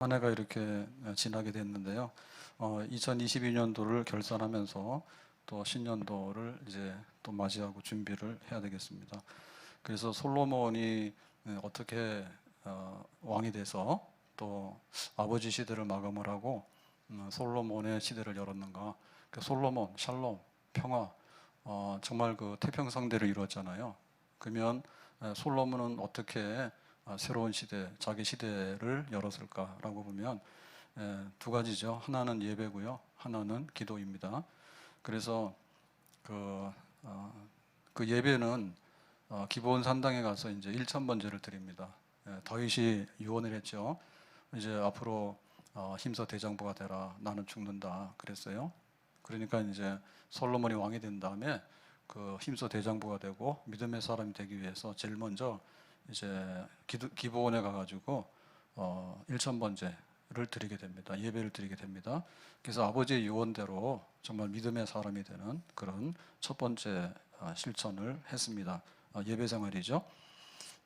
한 해가 이렇게 지나게 됐는데요. 2022년도를 결산하면서 또 신년도를 이제 또 맞이하고 준비를 해야 되겠습니다. 그래서 솔로몬이 어떻게 왕이 돼서 또 아버지 시대를 마감을 하고 솔로몬의 시대를 열었는가? 솔로몬, 샬롬, 평화, 정말 그 태평성대를 이루었잖아요. 그러면 솔로몬은 어떻게 새로운 시대, 자기 시대를 열었을까라고 보면 두 가지죠. 하나는 예배고요, 하나는 기도입니다. 그래서 그 예배는 기브온 산당에 가서 이제 1,000번제를 드립니다. 다윗이 유언을 했죠. 이제 앞으로 힘써 대장부가 되라, 나는 죽는다 그랬어요. 그러니까 이제 솔로몬이 왕이 된 다음에 그 힘써 대장부가 되고 믿음의 사람이 되기 위해서 제일 먼저 이제 기브온에 가가지고 1,000번제를 드리게 됩니다. 예배를 드리게 됩니다. 그래서 아버지의 유언대로 정말 믿음의 사람이 되는 그런 첫 번째 실천을 했습니다. 예배 생활이죠.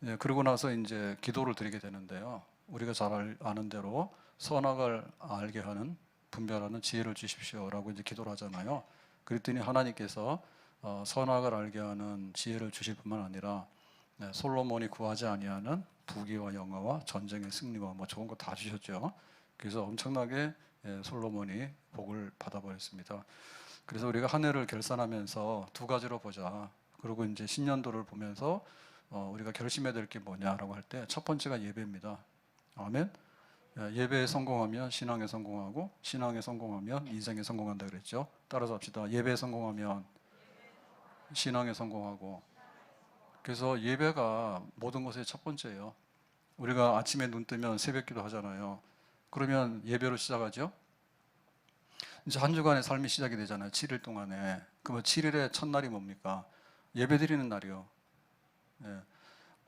예, 그러고 나서 이제 기도를 드리게 되는데요. 우리가 잘 아는 대로 선악을 알게 하는, 분별하는 지혜를 주십시오라고 이제 기도를 하잖아요. 그랬더니 하나님께서 선악을 알게 하는 지혜를 주실 뿐만 아니라 솔로몬이 구하지 아니하는 부귀와 영화와 전쟁의 승리와 뭐 좋은 거 다 주셨죠. 그래서 엄청나게 솔로몬이 복을 받아버렸습니다. 그래서 우리가 한 해를 결산하면서 두 가지로 보자. 그리고 이제 신년도를 보면서 우리가 결심해야 될 게 뭐냐라고 할 때 첫 번째가 예배입니다. 아멘. 예배에 성공하면 신앙에 성공하고, 신앙에 성공하면 인생에 성공한다 그랬죠. 따라서 합시다. 예배에 성공하면 신앙에 성공하고. 그래서 예배가 모든 것의 첫 번째예요. 우리가 아침에 눈 뜨면 새벽기도 하잖아요. 그러면 예배로 시작하죠. 이제 한 주간의 삶이 시작이 되잖아요. 7일 동안에. 그러면 7일의 첫날이 뭡니까? 예배 드리는 날이요. 예.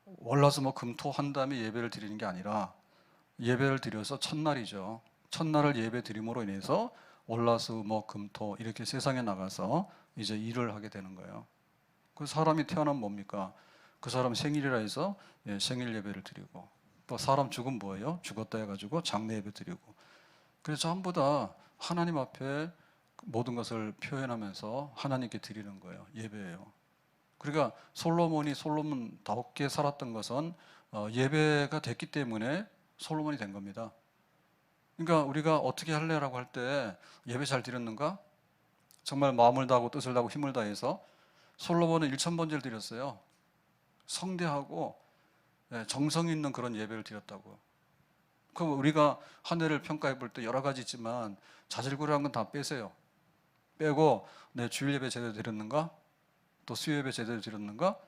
월화수목금토 한 다음에 예배를 드리는 게 아니라 예배를 드려서 첫날이죠. 첫날을 예배 드림으로 인해서 월화수목금토 이렇게 세상에 나가서 이제 일을 하게 되는 거예요. 그 사람이 태어나면 뭡니까? 그 사람 생일이라 해서 생일 예배를 드리고, 또 사람 죽으면 뭐예요? 죽었다 해가지고 장례 예배 드리고. 그래서 전부 다 하나님 앞에 모든 것을 표현하면서 하나님께 드리는 거예요. 예배예요. 그러니까 솔로몬이 솔로몬답게 살았던 것은 예배가 됐기 때문에 솔로몬이 된 겁니다. 그러니까 우리가 어떻게 할래라고 할 때 예배 잘 드렸는가? 정말 마음을 다하고 뜻을 다하고 힘을 다해서 솔로몬은 1,000번제를 드렸어요. 성대하고 정성 있는 그런 예배를 드렸다고. 그럼 우리가 한 해를 평가해 볼 때 여러 가지 있지만 자질구레한 건 다 빼세요. 빼고 내 주일 예배 제대로 드렸는가? 또 수요 예배 제대로 드렸는가?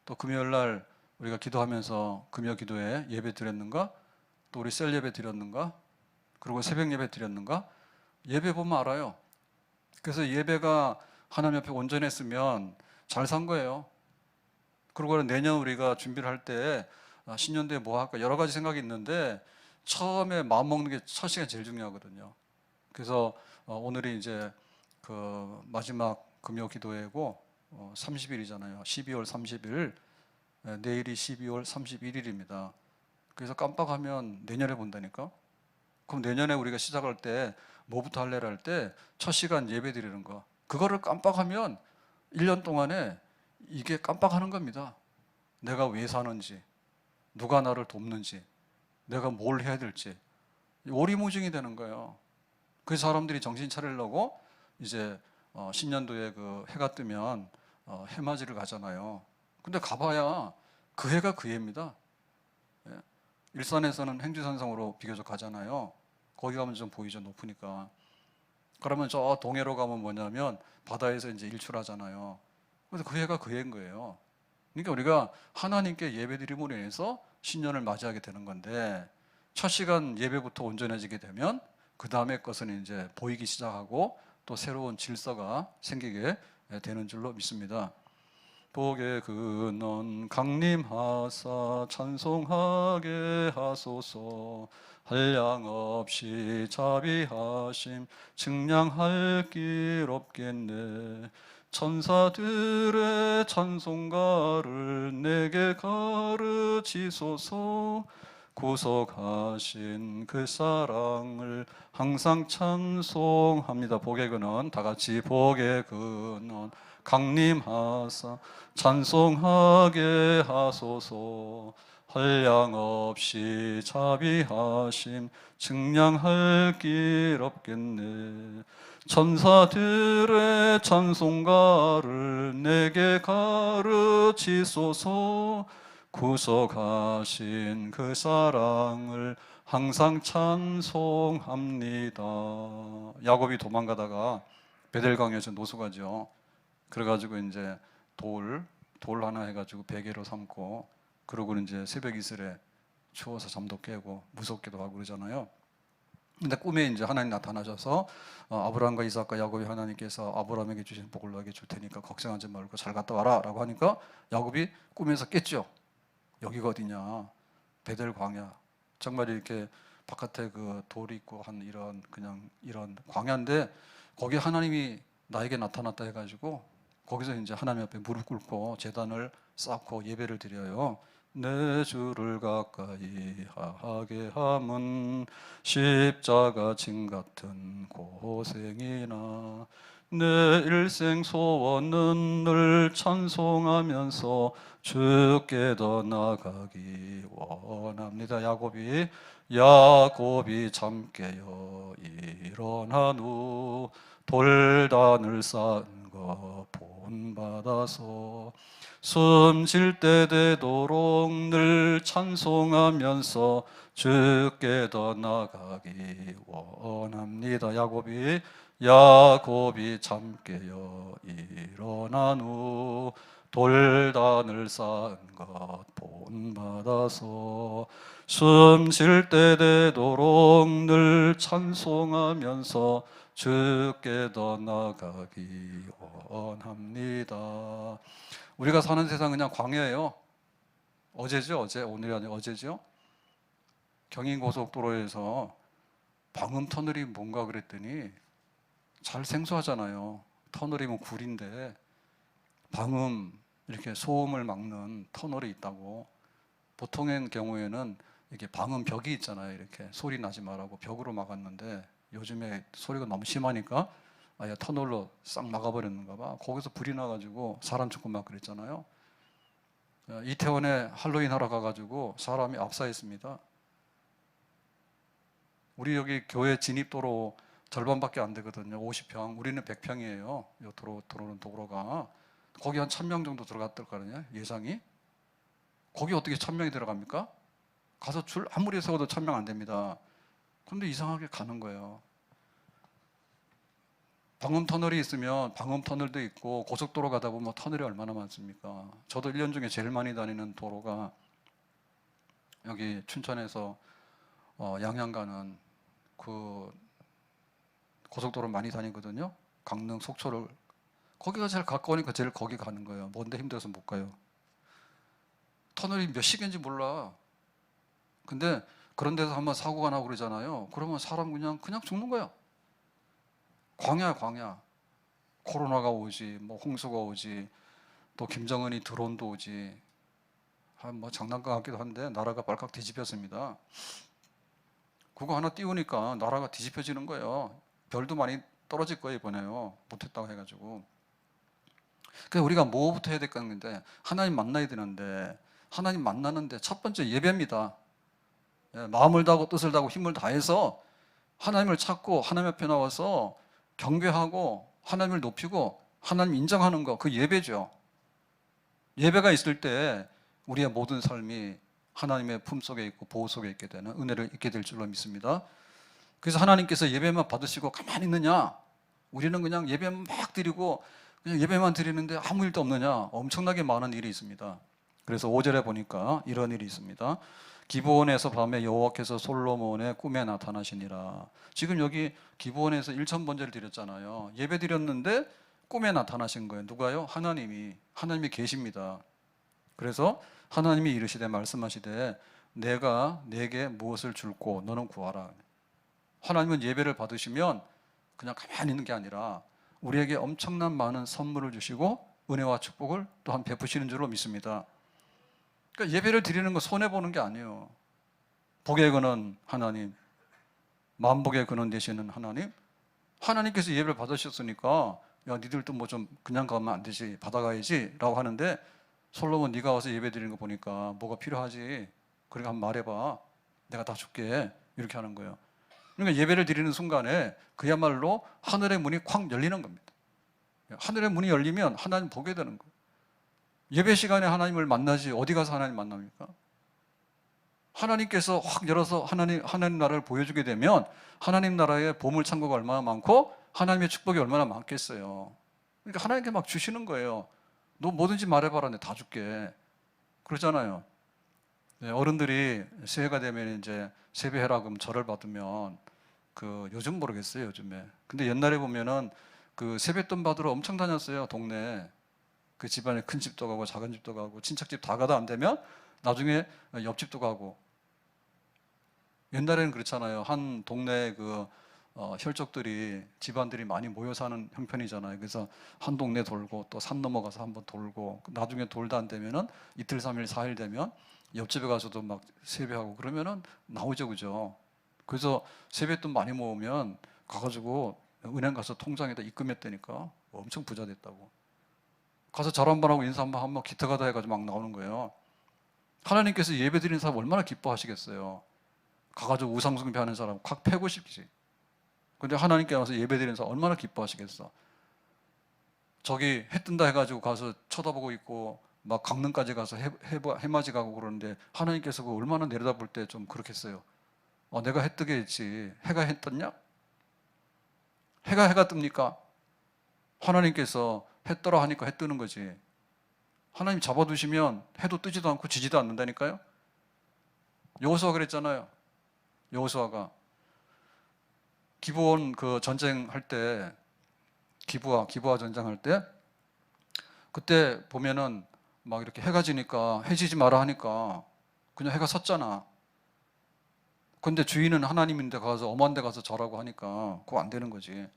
또 금요일 날 우리가 기도하면서 금요 기도에 예배 드렸는가? 또 우리 셀 예배 드렸는가? 그리고 새벽 예배 드렸는가? 예배 보면 알아요. 그래서 예배가 하나님 앞에 온전했으면 잘 산 거예요. 그리고 내년 우리가 준비를 할 때 신년도에 뭐 할까 여러 가지 생각이 있는데 처음에 마음 먹는 게 첫 시간이 제일 중요하거든요. 그래서 오늘이 이제 그 마지막 금요 기도회고 30일이잖아요. 12월 30일, 내일이 12월 31일입니다. 그래서 깜빡하면 내년에 본다니까? 그럼 내년에 우리가 시작할 때 뭐부터 할래를 할 때 첫 시간 예배 드리는 거. 그거를 깜빡하면 1년 동안에 이게 깜빡하는 겁니다. 내가 왜 사는지, 누가 나를 돕는지, 내가 뭘 해야 될지 오리무중이 되는 거예요. 그 사람들이 정신 차리려고 이제 신년도에 그 해가 뜨면 해맞이를 가잖아요. 근데 가봐야 그 해가 그 해입니다. 예. 일산에서는 행주산성으로 비교적 가잖아요. 거기 가면 좀 보이죠, 높으니까. 그러면 저 동해로 가면 뭐냐면 바다에서 이제 일출하잖아요. 그래서 그 해가 그 해인 거예요. 그러니까 우리가 하나님께 예배드림으로 인해서 신년을 맞이하게 되는 건데 첫 시간 예배부터 온전해지게 되면 그 다음에 것은 이제 보이기 시작하고 또 새로운 질서가 생기게 되는 줄로 믿습니다. 복의 근원 강림하사 찬송하게 하소서. 한량없이 자비하심 측량할 길 없겠네. 천사들의 찬송가를 내게 가르치소서. 구속하신 그 사랑을 항상 찬송합니다. 복의 근원, 다 같이 복의 근원 강림하사 찬송하게 하소서. 한량없이 자비하심 측량할 길 없겠네. 천사들의 찬송가를 내게 가르치소서. 구속하신 그 사랑을 항상 찬송합니다. 야곱이 도망가다가 베델강에서 노숙하죠. 그래가지고 이제 돌 하나 해가지고 베개로 삼고, 그러고 이제 새벽 이슬에 추워서 잠도 깨고 무섭기도 하고 그러잖아요. 근데 꿈에 이제 하나님 나타나셔서 아브라함과 이삭과 야곱이 하나님께서 아브라함에게 주신 복을 너에게 줄 테니까 걱정하지 말고 잘 갔다 와라 라고 하니까 야곱이 꿈에서 깼죠. 여기가 어디냐, 베델 광야, 정말 이렇게 바깥에 그 돌이 있고 한 이런 광야인데 거기 하나님이 나에게 나타났다 해가지고 거기서 이제 하나님 앞에 무릎 꿇고 제단을 쌓고 예배를 드려요. 내 주를 가까이 하게 함은 십자가 진 같은 고생이나 내 일생 소원은 늘 찬송하면서 주께 더 나가기 원합니다. 야곱이 잠 깨어 일어난 후 돌단을 쌓은 거 본받아서 숨 쉴 때 되도록 늘 찬송하면서 주께 더 나가기 원합니다. 야곱이 잠 깨어 일어난 후 돌단을 쌓은 것 본받아서 숨 쉴 때 되도록 늘 찬송하면서 주께 더 나가기 원합니다. 우리가 사는 세상은 그냥 광야예요. 어제죠, 오늘이 아니라 어제죠. 경인고속도로에서 방음 터널이 뭔가 그랬더니 잘 생소하잖아요. 터널이면 굴인데 방음, 이렇게 소음을 막는 터널이 있다고. 보통의 경우에는 이렇게 방음 벽이 있잖아요. 이렇게 소리 나지 말라고 벽으로 막았는데 요즘에 소리가 너무 심하니까 아예 터널로 싹 막아버렸는가 봐. 거기서 불이 나가지고 사람 죽고 막 그랬잖아요. 이태원에 할로윈 하러 가가지고 사람이 압사했습니다. 우리 여기 교회 진입도로 절반밖에 안 되거든요. 50평, 우리는 100평이에요. 이 도로가 거기 한 1000명 정도 들어갔을 거 아니에요, 예상이. 거기 어떻게 1000명이 들어갑니까? 가서 줄 아무리 세워도 1000명 안 됩니다. 근데 이상하게 가는 거예요. 방음 터널이 있으면 방음 터널도 있고, 고속도로 가다 보면 터널이 얼마나 많습니까? 저도 1년 중에 제일 많이 다니는 도로가 여기 춘천에서 양양 가는 그 고속도로 많이 다니거든요. 강릉, 속초를. 거기가 제일 가까우니까 제일 거기 가는 거예요. 뭔데 힘들어서 못 가요. 터널이 몇 시간인지 몰라. 근데 그런 데서 한번 사고가 나고 그러잖아요. 그러면 사람 그냥 죽는 거야. 광야. 코로나가 오지, 뭐 홍수가 오지, 또 김정은이 드론도 오지. 뭐 장난감 같기도 한데 나라가 발칵 뒤집혔습니다. 그거 하나 띄우니까 나라가 뒤집혀지는 거예요. 별도 많이 떨어질 거예요, 이번에요. 못했다고 해가지고. 그래서 우리가 뭐부터 해야 될까는데, 하나님 만나야 되는데, 하나님 만나는데 첫 번째 예배입니다. 마음을 다하고 뜻을 다하고 힘을 다해서 하나님을 찾고 하나님 앞에 나와서 경배하고 하나님을 높이고 하나님 인정하는 거, 그 예배죠. 예배가 있을 때 우리의 모든 삶이 하나님의 품속에 있고 보호 속에 있게 되는 은혜를 잊게 될 줄로 믿습니다. 그래서 하나님께서 예배만 받으시고 가만히 있느냐? 우리는 그냥 예배만 막 드리고 그냥 예배만 드리는데 아무 일도 없느냐? 엄청나게 많은 일이 있습니다. 그래서 5절에 보니까 이런 일이 있습니다. 기브온에서 밤에 여호와께서 솔로몬의 꿈에 나타나시니라. 지금 여기 기브온에서 1000번제를 드렸잖아요. 예배 드렸는데 꿈에 나타나신 거예요. 누가요? 하나님이 계십니다. 그래서 하나님이 이르시되 말씀하시되 내가 네게 무엇을 줄고 너는 구하라. 하나님은 예배를 받으시면 그냥 가만히 있는 게 아니라 우리에게 엄청난 많은 선물을 주시고 은혜와 축복을 또한 베푸시는 줄로 믿습니다. 그러니까 예배를 드리는 거 손해보는 게 아니에요. 복의 근원 하나님, 만복의 근원 되시는 하나님, 하나님께서 예배를 받으셨으니까 야 니들도 뭐 좀 그냥 가면 안 되지, 받아가야지 라고 하는데, 솔로몬 네가 와서 예배 드리는 거 보니까 뭐가 필요하지, 그러니까 한번 말해봐, 내가 다 줄게, 이렇게 하는 거예요. 그러니까 예배를 드리는 순간에 그야말로 하늘의 문이 콱 열리는 겁니다. 하늘의 문이 열리면 하나님 보게 되는 거예요. 예배 시간에 하나님을 만나지 어디 가서 하나님 만납니까? 하나님께서 확 열어서 하나님 나라를 보여주게 되면 하나님 나라의 보물 창고가 얼마나 많고 하나님의 축복이 얼마나 많겠어요. 그러니까 하나님께 막 주시는 거예요. 너 뭐든지 말해봐라, 내가 다 줄게. 그러잖아요. 네, 어른들이 새해가 되면 이제 세배해라 그럼 절을 받으면 요즘 모르겠어요, 요즘에. 근데 옛날에 보면은 세뱃돈 받으러 엄청 다녔어요, 동네에. 그 집안에 큰 집도 가고 작은 집도 가고 친척집 다 가다 안 되면 나중에 옆집도 가고. 옛날에는 그렇잖아요. 한 동네에 혈족들이, 집안들이 많이 모여 사는 형편이잖아요. 그래서 한 동네 돌고 또 산 넘어가서 한번 돌고, 나중에 돌다 안 되면은 이틀, 3일, 4일 되면 옆집에 가서도 막 세배하고 그러면은 나오죠, 그죠? 그래서 세뱃돈 많이 모으면 가가지고 은행 가서 통장에다 입금했다니까. 엄청 부자 됐다고. 가서 절 한번 하고 인사 한번 하면 기특하다 해가지고 막 나오는 거예요. 하나님께서 예배 드리는 사람 얼마나 기뻐하시겠어요. 가가지고 우상숭배하는 사람 확 패고 싶지. 근데 하나님께 와서 예배 드리는 사람 얼마나 기뻐하시겠어. 저기 해 뜬다 해가지고 가서 쳐다보고 있고 막 강릉까지 가서 해맞이 가고 그러는데 하나님께서 얼마나 내려다볼 때 좀 그렇겠어요. 내가 해 뜨게 했지. 해가 해 떴냐? 해가 뜹니까? 하나님께서 해 떠라 하니까 해 뜨는 거지. 하나님 잡아두시면 해도 뜨지도 않고 지지도 않는다니까요. 여호수아 그랬잖아요. 여호수아가 기브온 전쟁할 때, 기브아 전쟁할 때, 그때 보면은 막 이렇게 해가 지니까 해 지지 마라 하니까 그냥 해가 섰잖아. 근데 주인은 하나님인데 가서 엄한 데 가서 절하고 하니까 그거 안 되는 거지.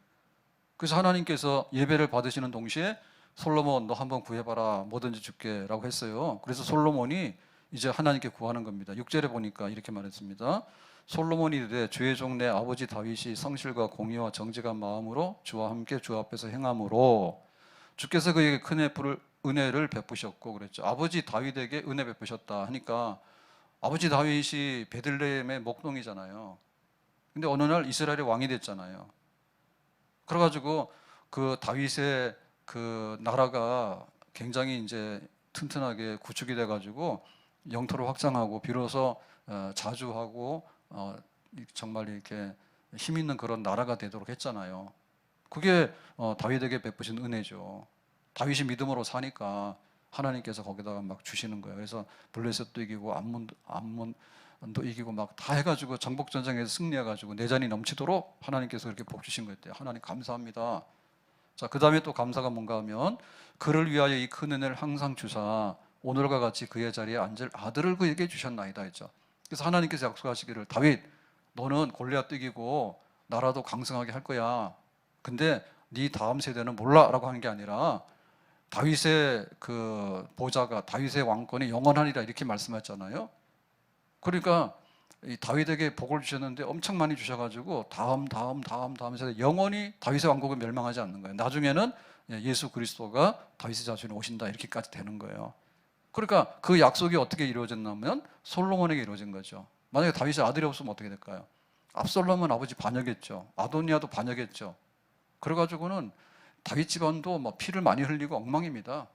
그래서 하나님께서 예배를 받으시는 동시에 솔로몬 너 한번 구해봐라, 뭐든지 줄게 라고 했어요. 그래서 솔로몬이 이제 하나님께 구하는 겁니다. 6절에 보니까 이렇게 말했습니다. 솔로몬이 이르되 주의 종 내 아버지 다윗이 성실과 공의와 정직한 마음으로 주와 함께 주 앞에서 행함으로 주께서 그에게 큰 은혜를 베푸셨고 그랬죠. 아버지 다윗에게 은혜 베푸셨다 하니까 아버지 다윗이 베들레헴의 목동이잖아요. 근데 어느 날 이스라엘의 왕이 됐잖아요. 그래가지고 다윗의 나라가 굉장히 이제 튼튼하게 구축이 돼가지고 영토를 확장하고 비로소 자주하고 정말 이렇게 힘 있는 그런 나라가 되도록 했잖아요. 그게 다윗에게 베푸신 은혜죠. 다윗이 믿음으로 사니까 하나님께서 거기다가 막 주시는 거예요. 그래서 블레셋도 이기고 암몬도 이기고 막 다 해가지고 정복 전쟁에서 승리해가지고 내전이 넘치도록 하나님께서 그렇게 복 주신 거였대요. 하나님 감사합니다. 자, 그 다음에 또 감사가 뭔가 하면 그를 위하여 이 큰 은혜를 항상 주사 오늘과 같이 그의 자리에 앉을 아들을 그에게 주셨나이다 했죠. 그래서 하나님께서 약속하시기를 다윗 너는 골리앗 이기고 나라도 강성하게 할 거야. 근데 네 다음 세대는 몰라 라고 하는 게 아니라 다윗의 보좌가, 다윗의 왕권이 영원하리라 이렇게 말씀하셨잖아요. 그러니까 이 다윗에게 복을 주셨는데 엄청 많이 주셔가지고 다음 세대 영원히 다윗의 왕국은 멸망하지 않는 거예요. 나중에는 예수 그리스도가 다윗의 자손이 오신다 이렇게까지 되는 거예요. 그러니까 그 약속이 어떻게 이루어졌냐면 솔로몬에게 이루어진 거죠. 만약에 다윗의 아들이 없으면 어떻게 될까요? 압살롬은 아버지 반역했죠. 아도니아도 반역했죠. 그래가지고는 다윗 집안도 막 피를 많이 흘리고 엉망입니다.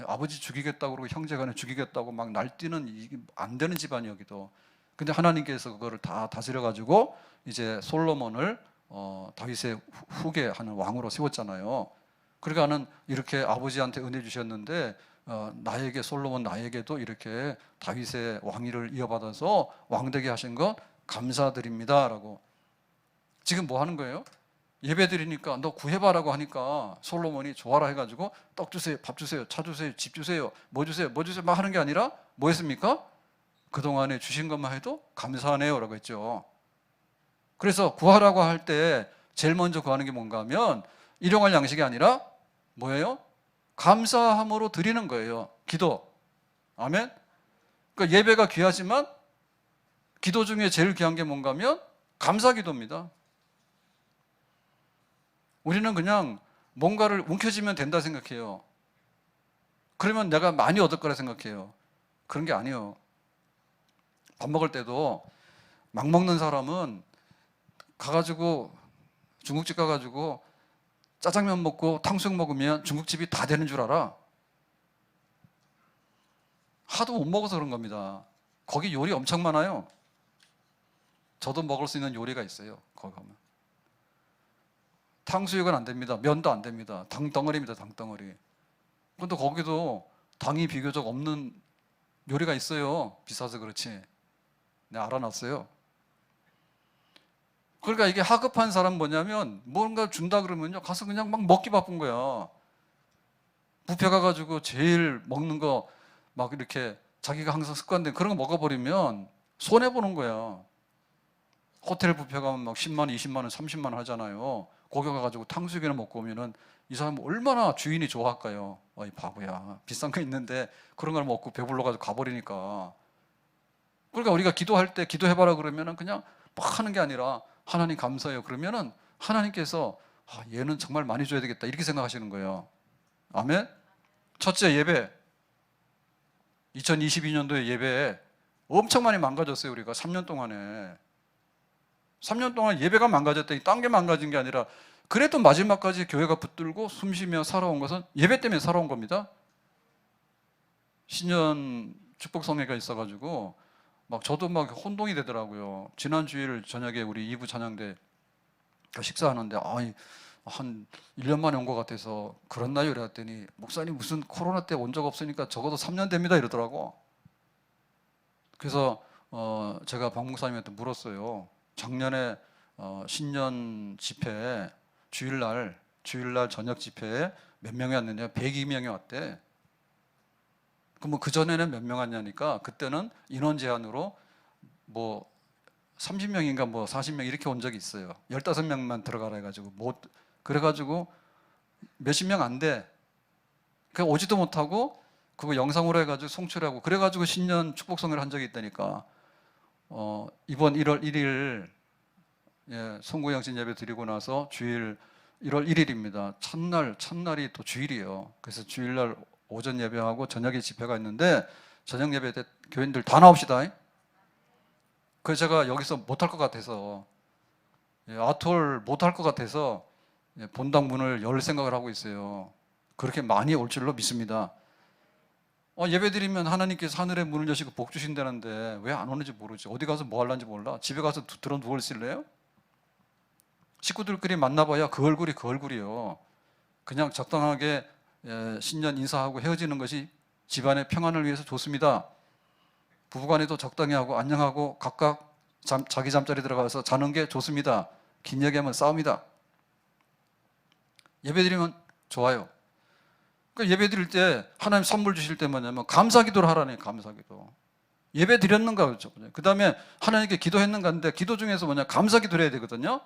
아버지 죽이겠다고 그러고 형제간에 죽이겠다고 막 날뛰는 안 되는 집안이기도. 근데 하나님께서 그거를 다 다스려가지고 이제 솔로몬을 다윗의 후계 하는 왕으로 세웠잖아요. 그러니까는 이렇게 아버지한테 은혜 주셨는데 솔로몬 나에게도 이렇게 다윗의 왕위를 이어받아서 왕되게 하신 것 감사드립니다라고. 지금 뭐 하는 거예요? 예배 드리니까 너 구해봐라고 하니까 솔로몬이 좋아라 해가지고 떡 주세요, 밥 주세요, 차 주세요, 집 주세요, 뭐 주세요 막 하는 게 아니라 뭐 했습니까? 그동안에 주신 것만 해도 감사하네요 라고 했죠. 그래서 구하라고 할 때 제일 먼저 구하는 게 뭔가 하면 일용할 양식이 아니라 뭐예요? 감사함으로 드리는 거예요. 기도. 아멘. 그러니까 예배가 귀하지만 기도 중에 제일 귀한 게 뭔가 하면 감사 기도입니다. 우리는 그냥 뭔가를 움켜쥐면 된다 생각해요. 그러면 내가 많이 얻을 거라 생각해요. 그런 게 아니에요. 밥 먹을 때도 막 먹는 사람은 가가지고 중국집 가가지고 짜장면 먹고 탕수육 먹으면 중국집이 다 되는 줄 알아. 하도 못 먹어서 그런 겁니다. 거기 요리 엄청 많아요. 저도 먹을 수 있는 요리가 있어요. 거기 가면 탕수육은 안 됩니다. 면도 안 됩니다. 당덩어리입니다. 당덩어리. 근데 거기도 당이 비교적 없는 요리가 있어요. 비싸서 그렇지. 내가 알아놨어요. 그러니까 이게 하급한 사람 뭐냐면 뭔가 준다 그러면요 가서 그냥 막 먹기 바쁜 거야. 뷔페 가가지고 제일 먹는 거 막 이렇게 자기가 항상 습관된 그런 거 먹어버리면 손해보는 거야. 호텔 뷔페 가면 막 10만 원, 20만 원, 30만 원 하잖아요. 거기 가가지고 탕수육이나 먹고 오면은 이 사람 얼마나 주인이 좋아할까요? 이 바보야. 비싼 거 있는데 그런 걸 먹고 배불러가지고 가버리니까. 그러니까 우리가 기도할 때 기도해봐라 그러면은 그냥 막 하는 게 아니라 하나님 감사해요. 그러면은 하나님께서 얘는 정말 많이 줘야 되겠다. 이렇게 생각하시는 거예요. 아멘? 첫째 예배. 2022년도에 예배에 엄청 많이 망가졌어요. 우리가 3년 동안에. 3년 동안 예배가 망가졌더니 딴 게 망가진 게 아니라 그래도 마지막까지 교회가 붙들고 숨쉬며 살아온 것은 예배 때문에 살아온 겁니다. 신년 축복성회가 있어가지고 막 저도 막 혼동이 되더라고요. 지난 주일 저녁에 우리 2부 찬양대 식사하는데 한 1년 만에 온 것 같아서 그렇나요? 이랬더니 목사님 무슨 코로나 때 온 적 없으니까 적어도 3년 됩니다 이러더라고. 그래서 제가 박 목사님한테 물었어요. 작년에 신년 집회 주일날 저녁 집회에 몇 명이 왔느냐? 102명이 왔대. 그럼 그 전에는 몇 명 왔냐니까 그때는 인원 제한으로 뭐 30명인가 뭐 40명 이렇게 온 적이 있어요. 15명만 들어가라 해가지고 그래가지고 몇십 명 안 돼. 그 오지도 못하고 그거 영상으로 해가지고 송출하고 그래가지고 신년 축복성회를 한 적이 있다니까. 이번 1월 1일 송구영신 예배 드리고 나서 주일 1월 1일입니다. 첫날이 또 주일이에요. 그래서 주일날 오전 예배하고 저녁에 집회가 있는데 저녁 예배 때 교인들 다 나옵시다. 그래서 제가 여기서 못할 것 같아서 아톨 못할 것 같아서 본당 문을 열 생각을 하고 있어요. 그렇게 많이 올 줄로 믿습니다. 예배드리면 하나님께서 하늘의 문을 여시고 복 주신다는데 왜 안 오는지 모르지. 어디 가서 뭐 하려는지 몰라. 집에 가서 들어 누워 있을래요? 식구들끼리 만나봐야 그 얼굴이요. 그냥 적당하게 신년 인사하고 헤어지는 것이 집안의 평안을 위해서 좋습니다. 부부간에도 적당히 하고 안녕하고 각각 자기 잠자리 들어가서 자는 게 좋습니다. 긴 얘기하면 싸웁니다. 예배드리면 좋아요. 그러니까 예배드릴 때 하나님 선물 주실 때 뭐냐면 감사기도를 하라네. 감사기도. 예배 드렸는가 그렇죠. 그 다음에 하나님께 기도했는가 하는데 기도 중에서 뭐냐 감사기도를 해야 되거든요.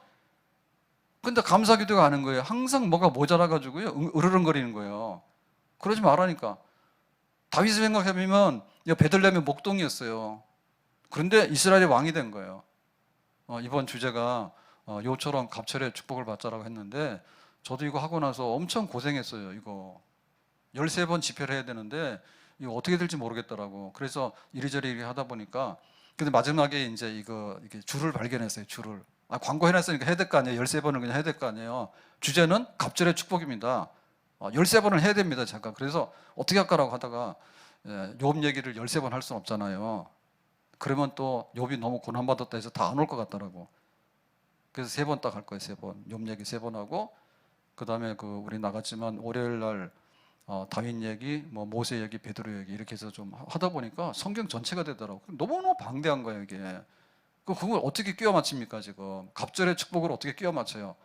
근데 감사기도가 아닌 거예요. 항상 뭐가 모자라가지고요 으르렁거리는 거예요. 그러지 말라니까. 다윗을 생각해보면 베들레헴의 목동이었어요. 그런데 이스라엘의 왕이 된 거예요. 이번 주제가 요처럼 갑절의 축복을 받자라고 했는데 저도 이거 하고 나서 엄청 고생했어요. 이거 13번 집회를 해야 되는데 이거 어떻게 될지 모르겠더라고. 그래서 이리저리 하다 보니까 근데 마지막에 이제 이게 줄을 발견했어요. 줄을. 광고 해놨으니까 해야 될 거 아니에요. 13번을 그냥 해야 될 거 아니에요. 주제는 갑절의 축복입니다. 13번을 해야 됩니다. 잠깐. 그래서 어떻게 할까라고 하다가 욥 얘기를 13번 할 수는 없잖아요. 그러면 또 욥이 너무 고난받았다 해서 다 안 올 것 같더라고. 그래서 3번 딱 할 거예요. 3번. 욥 얘기 3번 하고 그 다음에 우리 나갔지만 월요일 날 다윗 얘기, 뭐 모세 얘기, 베드로 얘기 이렇게 해서 좀 하다 보니까 성경 전체가 되더라고. 너무너무 방대한 거예요 이게. 그걸 어떻게 끼워 맞춥니까 지금? 갑절의 축복을 어떻게 끼워 맞춰요?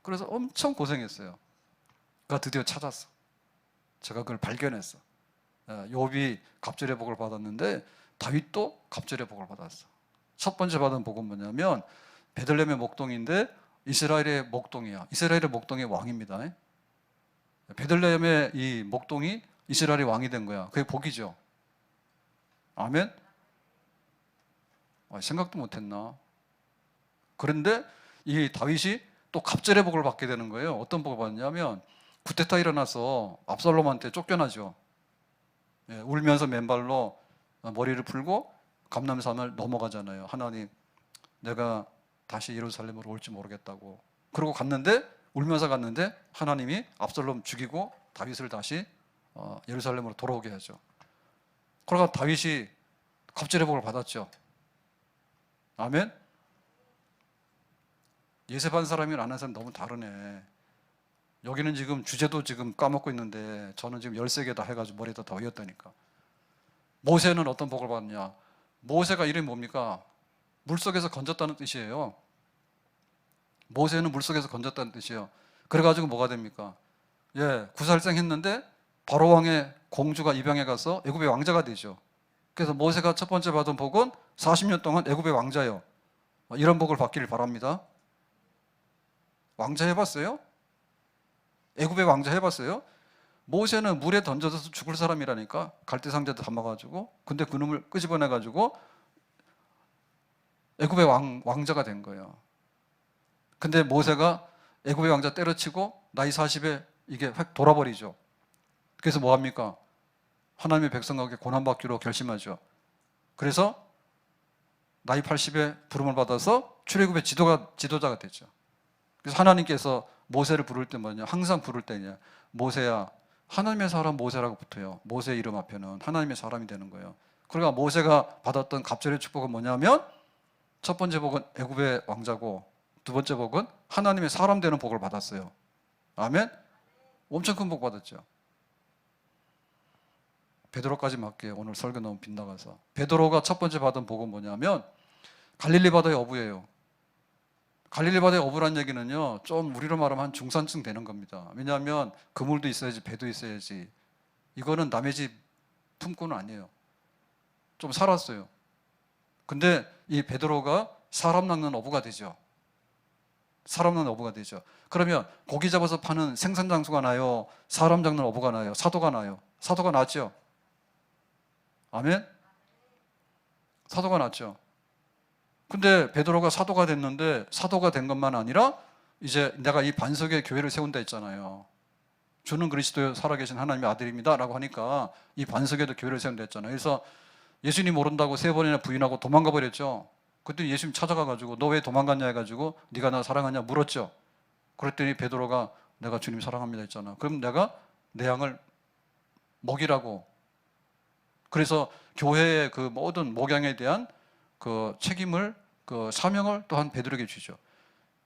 그래서 엄청 고생했어요. 그가 드디어 찾았어. 제가 그걸 발견했어. 욥이 갑절의 복을 받았는데 다윗도 갑절의 복을 받았어. 첫 번째 받은 복은 뭐냐면 베들레헴의 목동인데 이스라엘의 목동이야. 이스라엘의 목동의 왕입니다. 베들레헴의 이 목동이 이스라엘의 왕이 된 거야. 그게 복이죠. 아멘. 생각도 못했나. 그런데 이 다윗이 또 갑절의 복을 받게 되는 거예요. 어떤 복을 받냐면 쿠데타 일어나서 압살롬한테 쫓겨나죠. 울면서 맨발로 머리를 풀고 감람산을 넘어가잖아요. 하나님, 내가 다시 예루살렘으로 올지 모르겠다고. 그러고 갔는데, 울면서 갔는데 하나님이 압살롬 죽이고 다윗을 다시 예루살렘으로 돌아오게 하죠. 그러다 다윗이 갑절의 복을 받았죠. 아멘. 예세반 사람이랑 안 하는 사람 너무 다르네. 여기는 지금 주제도 지금 까먹고 있는데 저는 지금 13개 다 해가지고 머리에다 다 외웠다니까. 모세는 어떤 복을 받느냐. 모세가 이름이 뭡니까? 물속에서 건졌다는 뜻이에요. 모세는 물속에서 건졌다는 뜻이에요. 그래가지고 뭐가 됩니까? 구살생 했는데 바로왕의 공주가 입양해 가서 애굽의 왕자가 되죠. 그래서 모세가 첫 번째 받은 복은 40년 동안 애굽의 왕자예요. 이런 복을 받기를 바랍니다. 왕자 해봤어요? 애굽의 왕자 해봤어요? 모세는 물에 던져서 죽을 사람이라니까. 갈대상자도 담아가지고. 근데 그놈을 끄집어내가지고 애굽의 왕자가 된 거예요. 근데 모세가 애굽의 왕자 때려치고 나이 40에 이게 획 돌아버리죠. 그래서 뭐합니까? 하나님의 백성에게 고난받기로 결심하죠. 그래서 나이 80에 부름을 받아서 출애굽의 지도자가 됐죠. 그래서 하나님께서 모세를 부를 때 뭐냐? 항상 부를 때냐? 모세야, 하나님의 사람 모세라고 붙어요. 모세 이름 앞에는 하나님의 사람이 되는 거예요. 그러니까 모세가 받았던 갑절의 축복은 뭐냐면 첫 번째 복은 애굽의 왕자고 두 번째 복은 하나님의 사람 되는 복을 받았어요. 아멘? 엄청 큰 복 받았죠. 베드로까지 맞게요. 오늘 설교 너무 빗나가서. 베드로가 첫 번째 받은 복은 뭐냐면 갈릴리 바다의 어부예요. 갈릴리 바다의 어부란 얘기는요, 좀 우리로 말하면 한 중산층 되는 겁니다. 왜냐하면 그물도 있어야지, 배도 있어야지. 이거는 남의 집 품꾼은 아니에요. 좀 살았어요. 근데 이 베드로가 사람 낚는 어부가 되죠. 사람 낚는 어부가 되죠. 그러면 고기 잡아서 파는 생산 장수가 나요? 사람 잡는 어부가 나요? 사도가 나요? 사도가 낫죠. 아멘? 사도가 낫죠. 근데 베드로가 사도가 됐는데 사도가 된 것만 아니라 이제 내가 이 반석의 교회를 세운다 했잖아요. 주는 그리스도의 살아계신 하나님의 아들입니다 라고 하니까 이 반석에도 교회를 세운다 했잖아요. 그래서 예수님 모른다고 3번이나 부인하고 도망가 버렸죠. 그때 예수님 찾아가가지고 너 왜 도망갔냐 해가지고 네가 나 사랑하냐 물었죠. 그랬더니 베드로가 내가 주님 사랑합니다 했잖아. 그럼 내가 내 양을 먹이라고. 그래서 교회의 그 모든 목양에 대한 그 책임을, 그 사명을 또한 베드로에게 주죠.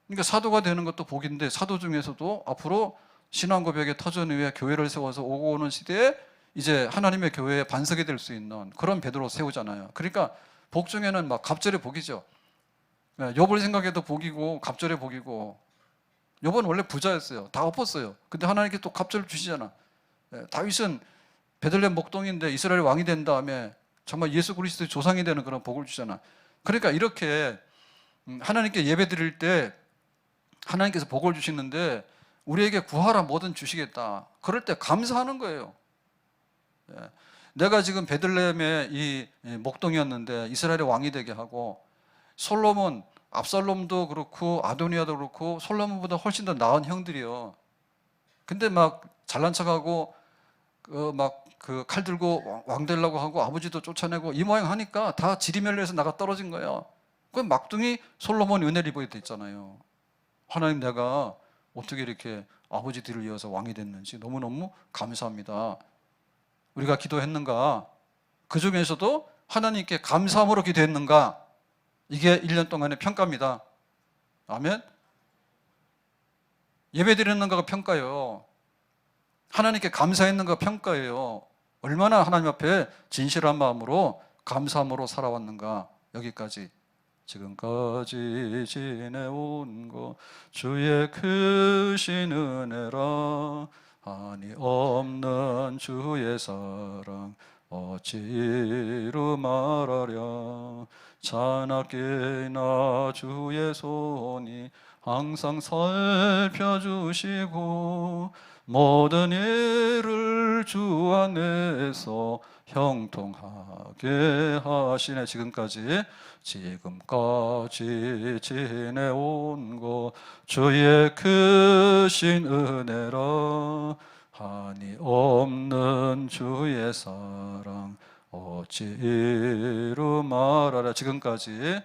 그러니까 사도가 되는 것도 복인데 사도 중에서도 앞으로 신앙 고백의 터전 위에 교회를 세워서 오고 오는 시대에 이제 하나님의 교회의 반석이 될 수 있는 그런 베드로 세우잖아요. 그러니까 복 중에는 막 갑절의 복이죠. 욥을 생각해도 복이고 갑절의 복이고. 욥은 원래 부자였어요. 다 엎었어요. 근데 하나님께 또 갑절을 주시잖아. 다윗은 베들레헴 목동인데 이스라엘 왕이 된 다음에 정말 예수 그리스도의 조상이 되는 그런 복을 주잖아. 그러니까 이렇게 하나님께 예배 드릴 때 하나님께서 복을 주시는데 우리에게 구하라 뭐든 주시겠다. 그럴 때 감사하는 거예요. 내가 지금 베들레헴의 이 목동이었는데 이스라엘의 왕이 되게 하고 솔로몬, 압살롬도 그렇고 아도니아도 그렇고 솔로몬보다 훨씬 더 나은 형들이요. 근데 막 잘난 척하고 막 그 칼 들고 왕 되려고 하고 아버지도 쫓아내고 이 모양 하니까 다 지리멸려에서 나가 떨어진 거예요. 그 막둥이 솔로몬 은혜를 입어야 됐잖아요. 하나님 내가 어떻게 이렇게 아버지 뒤를 이어서 왕이 됐는지 너무너무 감사합니다. 우리가 기도했는가? 그 중에서도 하나님께 감사함으로 기도했는가? 이게 1년 동안의 평가입니다. 아멘? 예배 드렸는가가 평가예요. 하나님께 감사했는가 평가예요. 얼마나 하나님 앞에 진실한 마음으로 감사함으로 살아왔는가. 여기까지. 지금까지 지내온 것 주의 크신 은혜라 한이 없는 주의 사랑 어찌로 말하랴. 자나깨나 주의 손이 항상 살펴주시고 모든 일을 주 안에서 형통하게 하시네. 지금까지 지내온 것 주의 크신 은혜라. 한이 없는 주의 사랑 어찌 이루 말하랴. 지금까지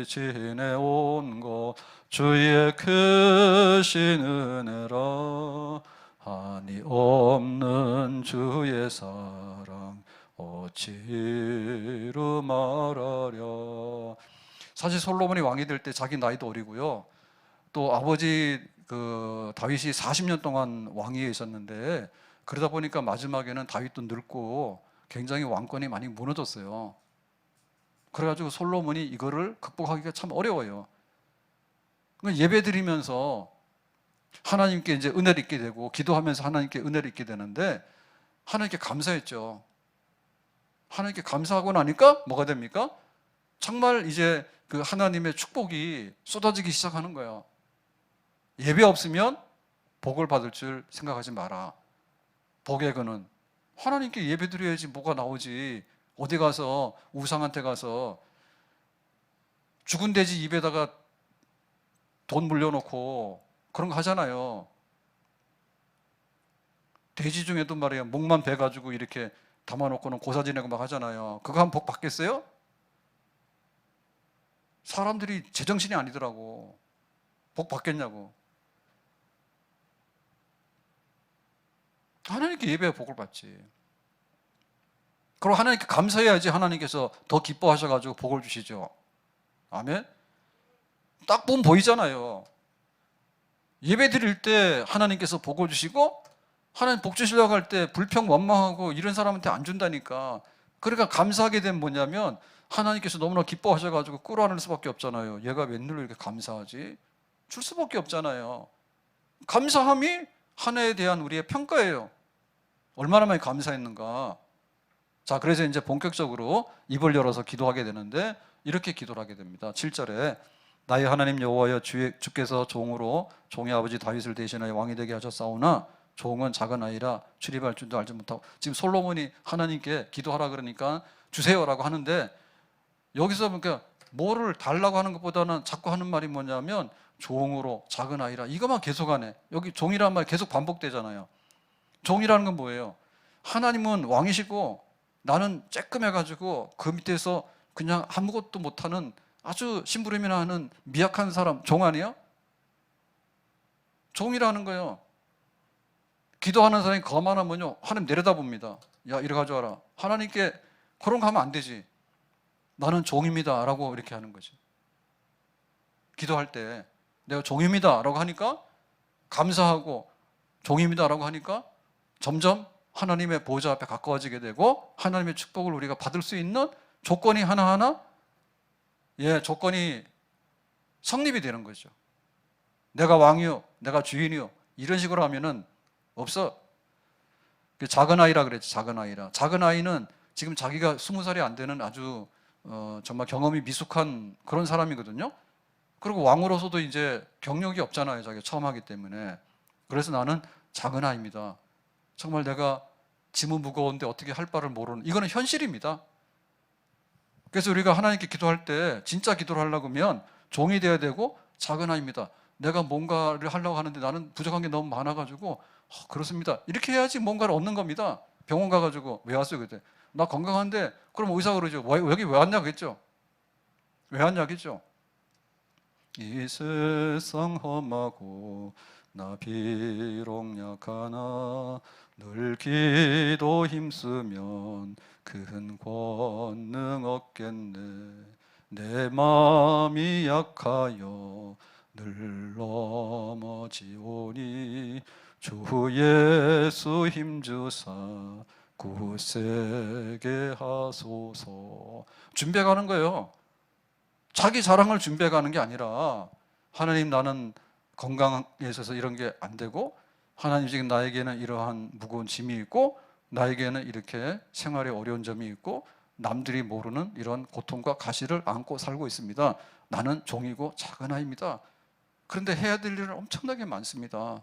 지내온 것 주의 크신 은혜라. 한이 없는 주의 사랑 어찌 이루 말하랴. 사실 솔로몬이 왕이 될 때 자기 나이도 어리고요, 또 아버지 다윗이 40년 동안 왕위에 있었는데, 그러다 보니까 마지막에는 다윗도 늙고 굉장히 왕권이 많이 무너졌어요. 그래가지고 솔로몬이 이거를 극복하기가 참 어려워요. 예배 드리면서 하나님께 이제 은혜를 잊게 되고, 기도하면서 하나님께 은혜를 잊게 되는데, 하나님께 감사했죠. 하나님께 감사하고 나니까 뭐가 됩니까? 정말 이제 그 하나님의 축복이 쏟아지기 시작하는 거예요. 예배 없으면 복을 받을 줄 생각하지 마라. 복의 근은 하나님께 예배 드려야지 뭐가 나오지. 어디 가서 우상한테 가서 죽은 돼지 입에다가 돈 물려놓고 그런 거 하잖아요. 돼지 중에도 말이에요, 목만 베가지고 이렇게 담아놓고는 고사 지내고 막 하잖아요. 그거 하면 복 받겠어요? 사람들이 제정신이 아니더라고. 복 받겠냐고. 하나님께 예배해 복을 받지. 그리고 하나님께 감사해야지 하나님께서 더 기뻐하셔가지고 복을 주시죠. 아멘? 딱 보면 보이잖아요. 예배 드릴 때 하나님께서 복을 주시고, 하나님 복 주시려고 할 때 불평 원망하고 이런 사람한테 안 준다니까. 그러니까 감사하게 된 뭐냐면, 하나님께서 너무나 기뻐하셔가지고 끌어안을 수밖에 없잖아요. 얘가 웬일로 이렇게 감사하지? 줄 수밖에 없잖아요. 감사함이 하나에 대한 우리의 평가예요. 얼마나 많이 감사했는가. 자, 그래서 이제 본격적으로 입을 열어서 기도하게 되는데, 이렇게 기도를 하게 됩니다. 7절에 나의 하나님 여호와여, 주께서 종의 아버지 다윗을 대신하여 왕이 되게 하셨사오나 종은 작은 아이라 출입할 줄도 알지 못하고. 지금 솔로몬이 하나님께 기도하라 그러니까 주세요라고 하는데, 여기서 보니까 뭐를 달라고 하는 것보다는 자꾸 하는 말이 뭐냐면 종으로 작은 아이라, 이것만 계속하네. 여기 종이라는 말 계속 반복되잖아요. 종이라는 건 뭐예요? 하나님은 왕이시고 나는 쬐끔해가지고 그 밑에서 그냥 아무것도 못하는 아주 심부름이나 하는 미약한 사람, 종 아니야? 종이라는 거예요. 기도하는 사람이 거만하면요, 하나님 내려다봅니다. 야, 이리 가져와라. 하나님께 그런 거 하면 안 되지. 나는 종입니다 라고 이렇게 하는 거지. 기도할 때 내가 종입니다 라고 하니까, 감사하고 종입니다 라고 하니까 점점 하나님의 보좌 앞에 가까워지게 되고, 하나님의 축복을 우리가 받을 수 있는 조건이 하나하나, 조건이 성립이 되는 거죠. 내가 왕이요, 내가 주인이요, 이런 식으로 하면은 없어. 작은 아이라 그랬지. 작은 아이라. 작은 아이는 지금 자기가 20살이 안 되는 아주 정말 경험이 미숙한 그런 사람이거든요. 그리고 왕으로서도 이제 경력이 없잖아요, 자기가 처음 하기 때문에. 그래서 나는 작은 아이입니다. 정말 내가 짐은 무거운데 어떻게 할 바를 모르는, 이거는 현실입니다. 그래서 우리가 하나님께 기도할 때 진짜 기도를 하려고 하면 종이 돼야 되고, 작은 아이입니다. 내가 뭔가를 하려고 하는데 나는 부족한 게 너무 많아가지고 그렇습니다. 이렇게 해야지 뭔가를 얻는 겁니다. 병원 가가지고 왜 왔어요 그때? 나 건강한데. 그럼 의사가 그러죠. 여기 왜 왔냐 그랬죠? 왜 왔냐겠죠? 이 세상 험하고 나 비록 약하나 늘 기도 힘쓰면 큰 권능 얻겠네. 내 마음이 약하여 늘 넘어지오니 주 예수 힘주사 굳세게 하소서. 준비해가는 거예요. 자기 자랑을 준비해가는 게 아니라, 하나님 나는 건강에 있어서 이런 게 안 되고, 하나님 지금 나에게는 이러한 무거운 짐이 있고, 나에게는 이렇게 생활에 어려운 점이 있고, 남들이 모르는 이런 고통과 가시를 안고 살고 있습니다. 나는 종이고 작은 아이입니다. 그런데 해야 될 일은 엄청나게 많습니다.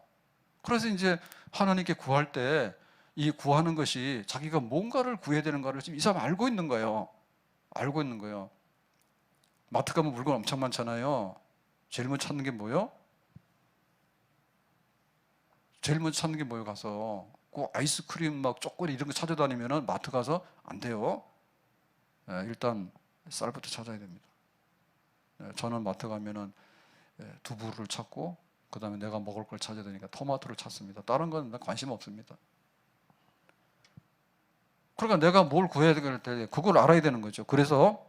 그래서 이제 하나님께 구할 때 이 구하는 것이 자기가 뭔가를 구해야 되는가를 지금 이 사람 알고 있는 거예요. 알고 있는 거예요. 마트 가면 물건 엄청 많잖아요. 제일 먼저 찾는 게 뭐예요? 제일 먼저 찾는 게 뭐예요? 가서 그 아이스크림 막 초콜릿 이런 거 찾아다니면은 마트 가서 안 돼요. 일단 쌀부터 찾아야 됩니다. 저는 마트 가면은 두부를 찾고 그 다음에 내가 먹을 걸 찾아야 되니까 토마토를 찾습니다. 다른 건 관심 없습니다. 그러니까 내가 뭘 구해야 될 때 그걸 알아야 되는 거죠. 그래서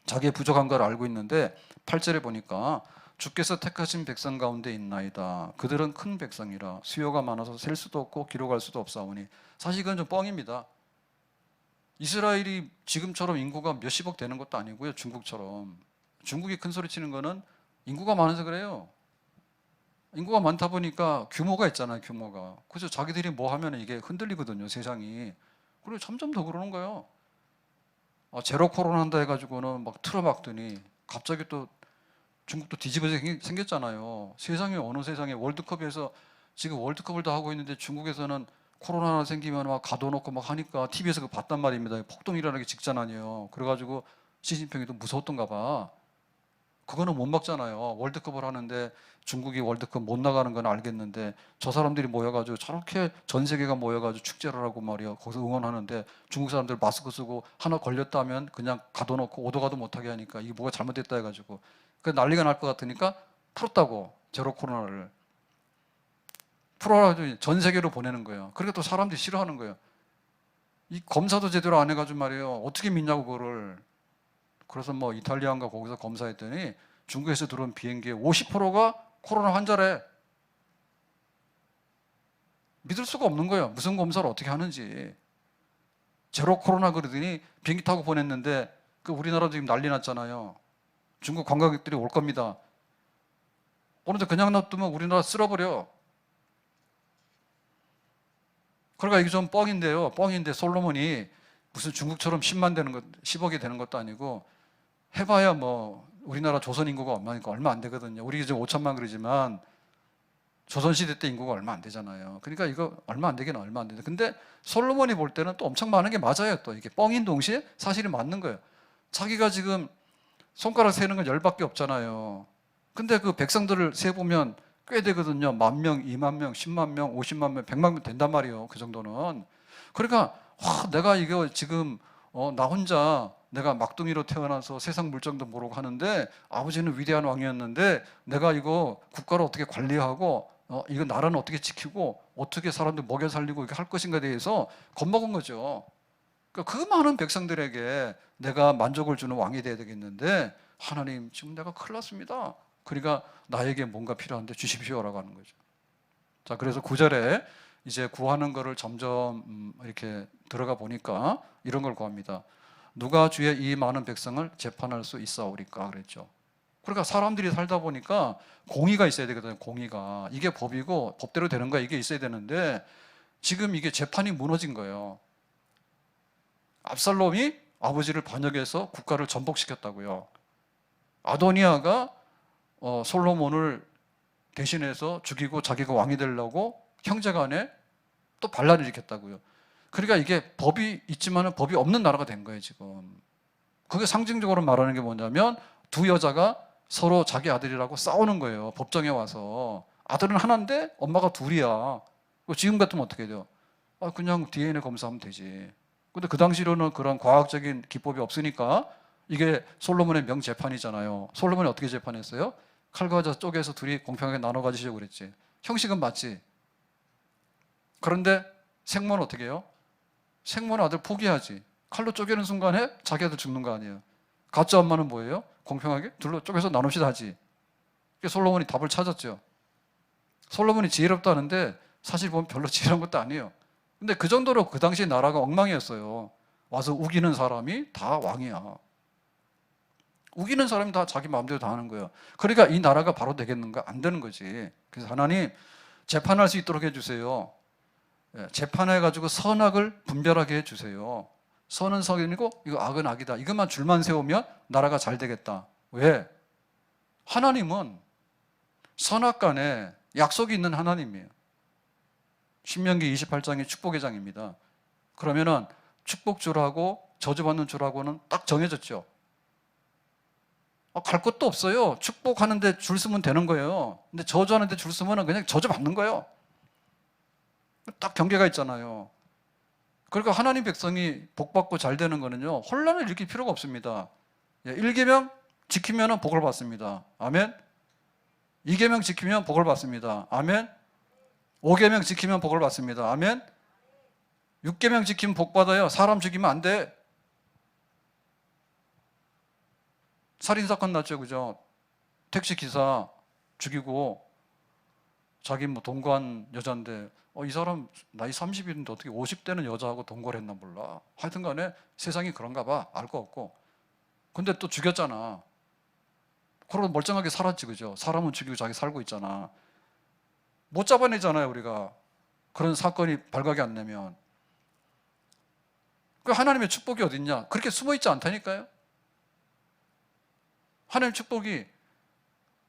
자기의 부족한 걸 알고 있는데 8절에 보니까 주께서 택하신 백성 가운데 있나이다. 그들은 큰 백성이라 수요가 많아서 셀 수도 없고 기록할 수도 없사오니. 사실 이건 좀 뻥입니다. 이스라엘이 지금처럼 인구가 몇십억 되는 것도 아니고요. 중국처럼. 중국이 큰 소리 치는 거는 인구가 많아서 그래요. 인구가 많다 보니까 규모가 있잖아요. 규모가. 그래서 자기들이 뭐 하면 이게 흔들리거든요. 세상이. 그리고 점점 더 그러는 거예요. 제로 코로나 한다 해가지고는 막 틀어막더니 갑자기 또 중국도 뒤집어지게 생겼잖아요. 세상에 어느 세상에 월드컵에서 지금 월드컵을 다 하고 있는데 중국에서는 코로나 생기면 막 가둬놓고 막 하니까 TV에서 그거 봤단 말입니다. 폭동 일어나기 직전 아니에요. 그래가지고 시진핑이 또 무서웠던가 봐. 그거는 못 막잖아요. 월드컵을 하는데 중국이 월드컵 못 나가는 건 알겠는데 저 사람들이 모여가지고 저렇게 전 세계가 모여가지고 축제를 하고 말이야. 거기서 응원하는데 중국 사람들 마스크 쓰고 하나 걸렸다면 그냥 가둬놓고 오도 가도 못하게 하니까 이게 뭐가 잘못됐다 해가지고 그 난리가 날 것 같으니까 풀었다고. 제로 코로나를 풀어가지고 전 세계로 보내는 거예요. 그러니까 또 사람들이 싫어하는 거예요. 이 검사도 제대로 안 해가지고 말이에요. 어떻게 믿냐고 그거를. 그래서 뭐 이탈리아인가 거기서 검사했더니 중국에서 들어온 비행기의 50%가 코로나 환자래. 믿을 수가 없는 거예요. 무슨 검사를 어떻게 하는지. 제로 코로나 그러더니 비행기 타고 보냈는데 그 우리나라도 지금 난리 났잖아요. 중국 관광객들이 올 겁니다. 오는데 그냥 놔두면 우리나라 쓸어버려. 그러니까 이게 좀 뻥인데요. 뻥인데 솔로몬이 무슨 중국처럼 10만 되는 것, 10억이 되는 것도 아니고 해봐야 뭐 우리나라 조선 인구가 얼마니까 얼마 안 되거든요. 우리 지금 5천만 그러지만 조선시대 때 인구가 얼마 안 되잖아요. 그러니까 이거 얼마 안 되긴 얼마 안 되는데 근데 솔로몬이 볼 때는 또 엄청 많은 게 맞아요. 또 이게 뻥인 동시에 사실이 맞는 거예요. 자기가 지금 손가락 세는 건 10밖에 없잖아요. 근데 그 백성들을 세보면 꽤 되거든요. 10,000명, 20,000명, 10만 명, 50만 명, 100만 명 된단 말이에요. 그 정도는. 그러니까 내가 이거 지금 나 혼자 내가 막둥이로 태어나서 세상 물정도 모르고 하는데 아버지는 위대한 왕이었는데 내가 이거 국가를 어떻게 관리하고 이거 나라는 어떻게 지키고 어떻게 사람들 먹여 살리고 이렇게 할 것인가에 대해서 겁먹은 거죠. 그러니까 그 많은 백성들에게 내가 만족을 주는 왕이 돼야 되겠는데 하나님 지금 내가 큰일 났습니다. 그러니까 나에게 뭔가 필요한데 주십시오라고 하는 거죠. 자, 그래서 9절에 이제 구하는 거를 점점 이렇게 들어가 보니까 이런 걸 구합니다. 누가 주의 이 많은 백성을 재판할 수 있사오리까 그랬죠. 그러니까 사람들이 살다 보니까 공의가 있어야 되거든요. 공의가. 이게 법이고 법대로 되는 거야. 이게 있어야 되는데 지금 이게 재판이 무너진 거예요. 압살롬이 아버지를 반역해서 국가를 전복시켰다고요. 아도니아가 솔로몬을 대신해서 죽이고 자기가 왕이 되려고 형제간에 또 반란을 일으켰다고요. 그러니까 이게 법이 있지만 법이 없는 나라가 된 거예요 지금. 그게 상징적으로 말하는 게 뭐냐면 두 여자가 서로 자기 아들이라고 싸우는 거예요. 법정에 와서. 아들은 하나인데 엄마가 둘이야. 지금 같으면 어떻게 돼요? 그냥 DNA 검사하면 되지. 근데 그 당시로는 그런 과학적인 기법이 없으니까 이게 솔로몬의 명재판이잖아요. 솔로몬이 어떻게 재판했어요? 칼과 저 쪼개서 둘이 공평하게 나눠 가지시고 그랬지. 형식은 맞지. 그런데 생모는 어떻게 해요? 생모는 아들 포기하지. 칼로 쪼개는 순간에 자기 아들 죽는 거 아니에요. 가짜 엄마는 뭐예요? 공평하게 둘로 쪼개서 나눕시다 하지. 솔로몬이 답을 찾았죠. 솔로몬이 지혜롭다는데 사실 보면 별로 지혜로운 것도 아니에요. 근데 그 정도로 그 당시 나라가 엉망이었어요. 와서 우기는 사람이 다 왕이야. 우기는 사람이 다 자기 마음대로 다 하는 거예요. 그러니까 이 나라가 바로 되겠는가? 안 되는 거지. 그래서 하나님 재판할 수 있도록 해주세요. 재판해가지고 선악을 분별하게 해주세요. 선은 선이고 이거 악은 악이다. 이것만 줄만 세우면 나라가 잘 되겠다. 왜? 하나님은 선악간에 약속이 있는 하나님이에요. 신명기 28장이 축복의 장입니다. 그러면은 축복주라고 저주받는 주라고는 딱 정해졌죠. 갈 것도 없어요. 축복하는데 줄 서면 되는 거예요. 근데 저주하는데 줄 서면 그냥 저주받는 거예요. 딱 경계가 있잖아요. 그러니까 하나님 백성이 복받고 잘 되는 거는요, 혼란을 일으킬 필요가 없습니다. 1계명 지키면 복을 받습니다. 아멘. 2계명 지키면 복을 받습니다. 아멘. 5계명 지키면 복을 받습니다. 아멘. 6계명 지키면 복 받아요. 사람 죽이면 안 돼. 살인사건 났죠, 그죠? 택시기사 죽이고 자기 뭐 동거한 여자인데 이 사람 나이 30인데 어떻게 50대는 여자하고 동거를 했나 몰라. 하여튼 간에 세상이 그런가 봐. 알 거 없고. 근데 또 죽였잖아. 그러고 멀쩡하게 살았지, 그죠? 사람은 죽이고 자기 살고 있잖아. 못 잡아내잖아요, 우리가. 그런 사건이 발각이 안 되면. 그 하나님의 축복이 어딨냐? 그렇게 숨어 있지 않다니까요. 하나님의 축복이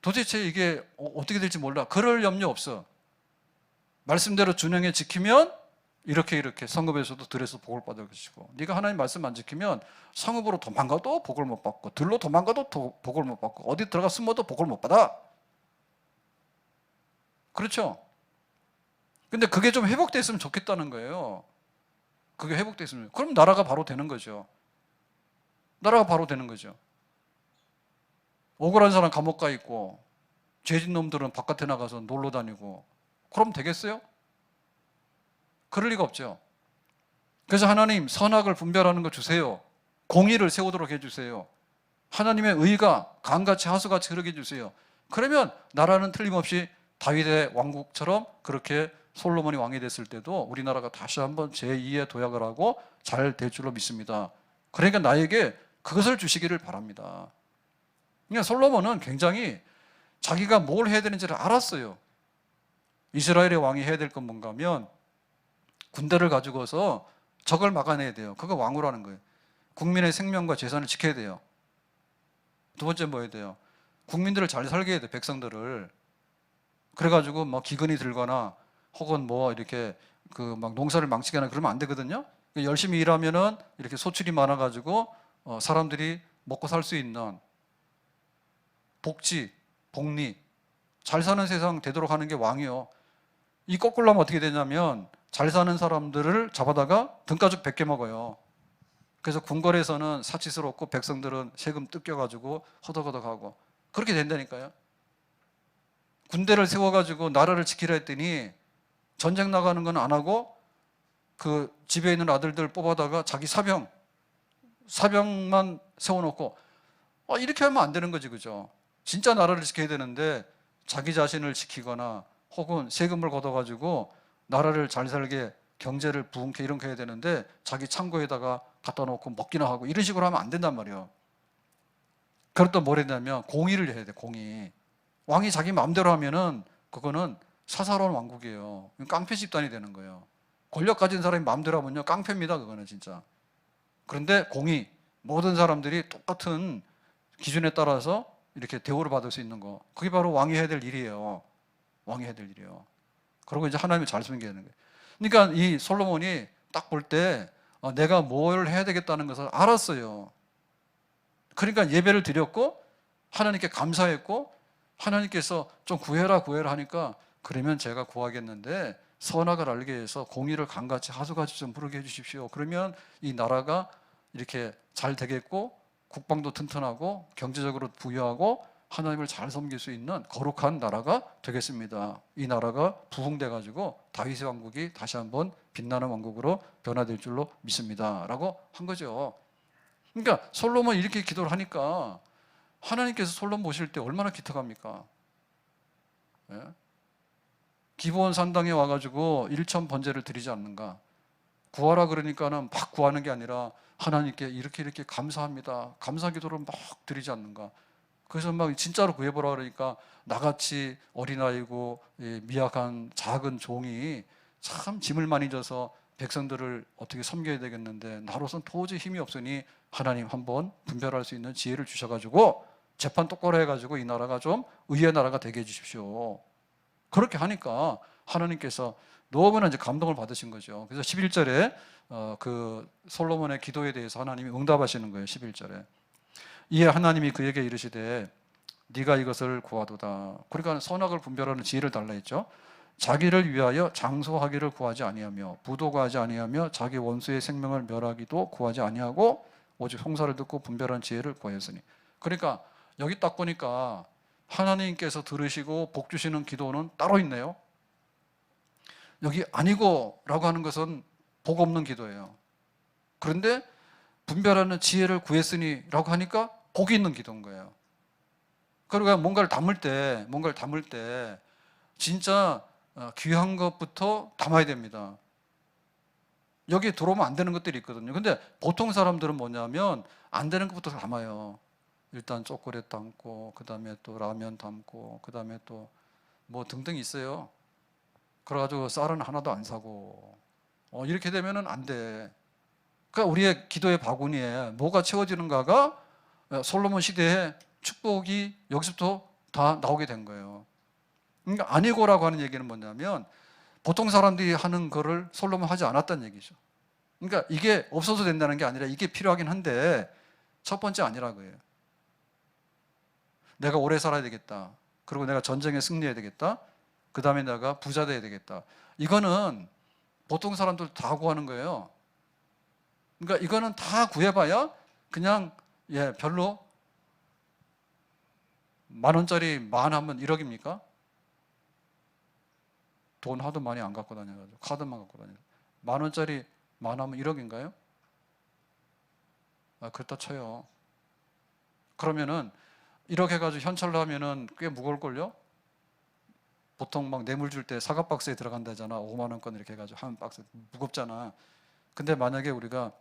도대체 이게 어떻게 될지 몰라. 그럴 염려 없어. 말씀대로 준행해 지키면 이렇게 성읍에서도 들에서 복을 받을 것이고, 네가 하나님 말씀 안 지키면 성읍으로 도망가도 복을 못 받고 들로 도망가도 복을 못 받고 어디 들어가 숨어도 복을 못 받아. 그렇죠? 근데 그게 좀 회복됐으면 좋겠다는 거예요. 그게 회복됐으면. 그럼 나라가 바로 되는 거죠. 나라가 바로 되는 거죠. 억울한 사람 감옥 가 있고 죄진 놈들은 바깥에 나가서 놀러 다니고 그럼 되겠어요? 그럴 리가 없죠. 그래서 하나님 선악을 분별하는 거 주세요. 공의를 세우도록 해주세요. 하나님의 의가 강같이 하수같이 흐르게 해주세요. 그러면 나라는 틀림없이 다윗의 왕국처럼 그렇게 솔로몬이 왕이 됐을 때도 우리나라가 다시 한번 제2의 도약을 하고 잘 될 줄로 믿습니다. 그러니까 나에게 그것을 주시기를 바랍니다. 그러니까 솔로몬은 굉장히 자기가 뭘 해야 되는지를 알았어요. 이스라엘의 왕이 해야 될 건 뭔가 하면 군대를 가지고서 적을 막아내야 돼요. 그거 왕후라는 거예요. 국민의 생명과 재산을 지켜야 돼요. 두 번째 뭐 해야 돼요? 국민들을 잘 살게 해야 돼요. 백성들을. 그래가지고 뭐 기근이 들거나 혹은 뭐 이렇게 그 막 농사를 망치거나 그러면 안 되거든요. 열심히 일하면은 이렇게 소출이 많아가지고 사람들이 먹고 살 수 있는 복지, 복리, 잘 사는 세상 되도록 하는 게 왕이요. 이 거꾸로 하면 어떻게 되냐면 잘 사는 사람들을 잡아다가 등가죽 100개 먹어요. 그래서 궁궐에서는 사치스럽고 백성들은 세금 뜯겨가지고 허덕허덕하고 그렇게 된다니까요. 군대를 세워가지고 나라를 지키려 했더니 전쟁 나가는 건 안 하고 그 집에 있는 아들들 뽑아다가 자기 사병만 세워놓고 이렇게 하면 안 되는 거지, 그죠? 진짜 나라를 지켜야 되는데 자기 자신을 지키거나 혹은 세금을 걷어가지고 나라를 잘 살게 경제를 부흥케 이런 거 해야 되는데 자기 창고에다가 갖다 놓고 먹기나 하고 이런 식으로 하면 안 된단 말이에요. 그렇다 뭘 했냐면 공의를 해야 돼, 공의. 왕이 자기 마음대로 하면은 그거는 사사로운 왕국이에요. 깡패 집단이 되는 거예요. 권력 가진 사람이 마음대로 하면요 깡패입니다, 그거는 진짜. 그런데 공의, 모든 사람들이 똑같은 기준에 따라서 이렇게 대우를 받을 수 있는 거, 그게 바로 왕이 해야 될 일이에요. 왕이 해야 될 일이에요. 그리고 이제 하나님이 잘 섬기는 거예요. 그러니까 이 솔로몬이 딱 볼 때 내가 뭘 해야 되겠다는 것을 알았어요. 그러니까 예배를 드렸고 하나님께 감사했고 하나님께서 좀 구해라 하니까 그러면 제가 구하겠는데 선악을 알게 해서 공의를 강같이 하수같이 좀 부르게 해주십시오. 그러면 이 나라가 이렇게 잘 되겠고 국방도 튼튼하고 경제적으로 부유하고 하나님을 잘 섬길 수 있는 거룩한 나라가 되겠습니다. 이 나라가 부흥돼 가지고 다윗의 왕국이 다시 한번 빛나는 왕국으로 변화될 줄로 믿습니다. 라고 한 거죠. 그러니까 솔로몬이 이렇게 기도를 하니까 하나님께서 솔로몬 모실 때 얼마나 기특합니까? 예? 기브온 산당에 와가지고 일천 번제를 드리지 않는가? 구하라 그러니까는 막 구하는 게 아니라 하나님께 이렇게 감사합니다. 감사 기도를 막 드리지 않는가? 그래서 막 진짜로 구해보라 그러니까 나같이 어린아이고 미약한 작은 종이 참 짐을 많이 져서 백성들을 어떻게 섬겨야 되겠는데 나로선 도저히 힘이 없으니 하나님 한번 분별할 수 있는 지혜를 주셔가지고 재판 똑바로 해가지고 이 나라가 좀 의의 나라가 되게 해주십시오. 그렇게 하니까 하나님께서 너무나 이제 감동을 받으신 거죠. 그래서 11절에 그 솔로몬의 기도에 대해서 하나님이 응답하시는 거예요. 11절에. 이에 하나님이 그에게 이르시되 네가 이것을 구하도다. 그러니까 선악을 분별하는 지혜를 달라 했죠. 자기를 위하여 장소하기를 구하지 아니하며 부도 구하지 아니하며 자기 원수의 생명을 멸하기도 구하지 아니하고 오직 송사를 듣고 분별하는 지혜를 구하였으니. 그러니까 여기 딱 보니까 하나님께서 들으시고 복 주시는 기도는 따로 있네요. 여기 아니고 라고 하는 것은 복 없는 기도예요. 그런데 분별하는 지혜를 구했으니 라고 하니까 복이 있는 기도인 거예요. 그러니까 뭔가를 담을 때 진짜 귀한 것부터 담아야 됩니다. 여기 들어오면 안 되는 것들이 있거든요. 근데 보통 사람들은 뭐냐면 안 되는 것부터 담아요. 일단 초콜릿 담고, 그 다음에 또 라면 담고, 그 다음에 또 뭐 등등 있어요. 그래가지고 쌀은 하나도 안 사고, 이렇게 되면은 안 돼. 그러니까 우리의 기도의 바구니에 뭐가 채워지는가가 솔로몬 시대의 축복이 여기서부터 다 나오게 된 거예요. 그러니까 아니고라고 하는 얘기는 뭐냐면 보통 사람들이 하는 거를 솔로몬 하지 않았다는 얘기죠. 그러니까 이게 없어도 된다는 게 아니라 이게 필요하긴 한데 첫 번째 아니라고요. 내가 오래 살아야 되겠다. 그리고 내가 전쟁에 승리해야 되겠다. 그 다음에 내가 부자 돼야 되겠다. 이거는 보통 사람들 다 구하는 거예요. 그러니까 이거는 다 구해봐야 그냥 별로 10,000원짜리 만 하면 1억입니까? 돈 하도 많이 안 갖고 다녀가지고 카드만 갖고 다녀요. 10,000원짜리 만 하면 1억인가요? 그렇다 쳐요. 그러면은 1억 해가지고 현찰로 하면은 꽤 무거울걸요? 보통 막 뇌물 줄 때 사과 박스에 들어간다잖아. 5만 원권 이렇게 해가지고 한 박스 무겁잖아. 근데 만약에 우리가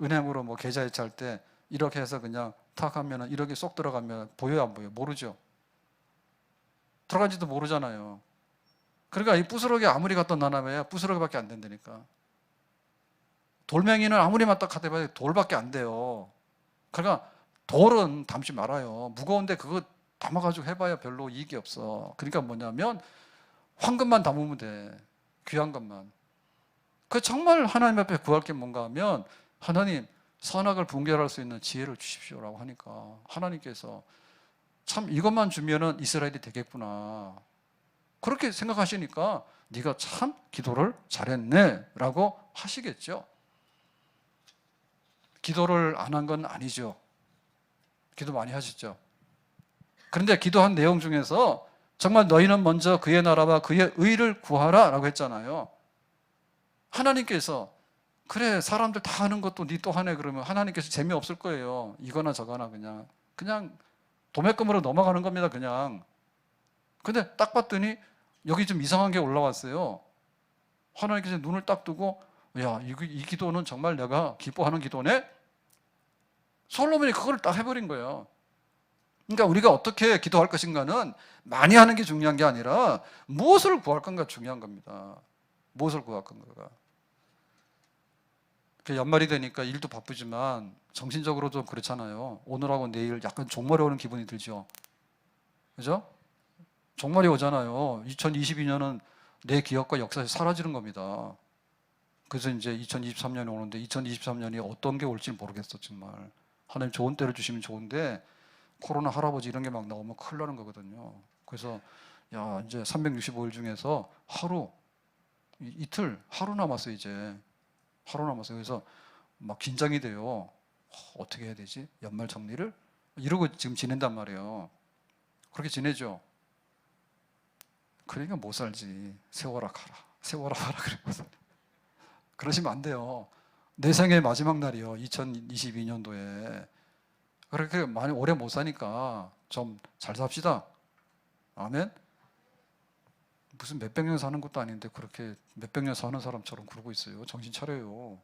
은행으로 뭐 계좌 이체할 때 이렇게 해서 그냥 탁 하면은 1억이 쏙 들어가면 보여요, 안 보여요? 모르죠. 들어간지도 모르잖아요. 그러니까 이 부스러기 아무리 갖다 놔놔야 부스러기밖에 안 된다니까. 돌멩이는 아무리 맞다 카대봐야 돌밖에 안 돼요. 그러니까 돌은 담지 말아요. 무거운데 그거 담아가지고 해봐야 별로 이익이 없어. 그러니까 뭐냐면 황금만 담으면 돼. 귀한 것만. 그 정말 하나님 앞에 구할 게 뭔가 하면 하나님 선악을 분별할 수 있는 지혜를 주십시오라고 하니까 하나님께서 참 이것만 주면은 이스라엘이 되겠구나. 그렇게 생각하시니까 네가 참 기도를 잘했네 라고 하시겠죠. 기도를 안 한 건 아니죠. 기도 많이 하셨죠. 그런데 기도한 내용 중에서 정말 너희는 먼저 그의 나라와 그의 의를 구하라 라고 했잖아요. 하나님께서 그래 사람들 다 하는 것도 니 또 하네 그러면 하나님께서 재미없을 거예요. 이거나 저거나 그냥 도매금으로 넘어가는 겁니다. 그냥. 근데 딱 봤더니 여기 좀 이상한 게 올라왔어요. 하나님께서 눈을 딱 뜨고 야, 이 기도는 정말 내가 기뻐하는 기도네? 솔로몬이 그걸 딱 해버린 거예요. 그러니까 우리가 어떻게 기도할 것인가는 많이 하는 게 중요한 게 아니라 무엇을 구할 건가 중요한 겁니다. 무엇을 구할 건가가. 연말이 되니까 일도 바쁘지만 정신적으로도 그렇잖아요. 오늘하고 내일 약간 종말이 오는 기분이 들죠. 그죠? 종말이 오잖아요. 2022년은 내 기억과 역사에서 사라지는 겁니다. 그래서 이제 2023년이 오는데 2023년이 어떤 게 올지 모르겠어 정말. 하나님 좋은 때를 주시면 좋은데 코로나 할아버지 이런 게 막 나오면 큰일 나는 거거든요. 그래서 야 이제 365일 중에서 하루 이틀 하루 남았어요 이제. 하루 남았어요. 그래서 막 긴장이 돼요. 어떻게 해야 되지? 연말 정리를? 이러고 지금 지낸단 말이에요. 그렇게 지내죠. 그러니까 못 살지. 세워라 가라. 세워라 가라 그러면서. 그러시면 안 돼요. 내 생의 마지막 날이요. 2022년도에. 그렇게 많이 오래 못 사니까 좀 잘 삽시다. 아멘? 무슨 몇백 년 사는 것도 아닌데 그렇게 몇백 년 사는 사람처럼 그러고 있어요. 정신 차려요.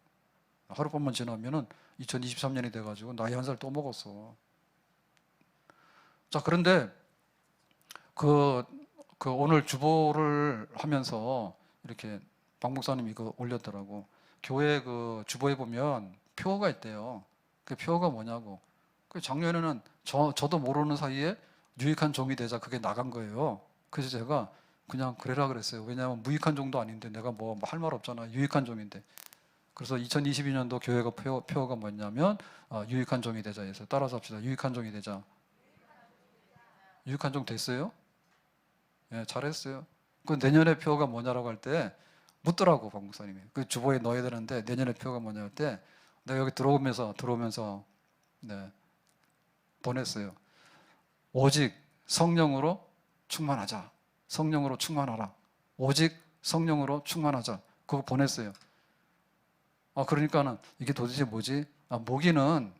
하룻밤만 지나면은 2023년이 돼가지고 나이 한 살 또 먹었어. 자, 그런데 그 오늘 주보를 하면서 이렇게 박 목사님이 이거 올렸더라고. 교회 그 주보에 보면 표어가 있대요. 그 표어가 뭐냐고. 작년에는 저도 모르는 사이에 유익한 종이 되자 그게 나간 거예요. 그래서 제가 그냥 그래라 그랬어요. 왜냐하면 무익한 종도 아닌데 내가 뭐 할 말 없잖아. 유익한 종인데. 그래서 2022년도 교회가 표어가 뭐냐면 유익한 종이 되자 해서 따라서 합시다. 유익한 종이 되자. 유익한 종 됐어요? 예, 잘했어요. 그 내년의 표어가 뭐냐라고 할 때 묻더라고 박 목사님이. 그 주보에 넣어야 되는데 내년의 표어가 뭐냐 할 때 내가 여기 들어오면서 네, 보냈어요. 오직 성령으로 충만하자. 성령으로 충만하라. 오직 성령으로 충만하자. 그거 보냈어요. 그러니까는 이게 도대체 뭐지? 모기는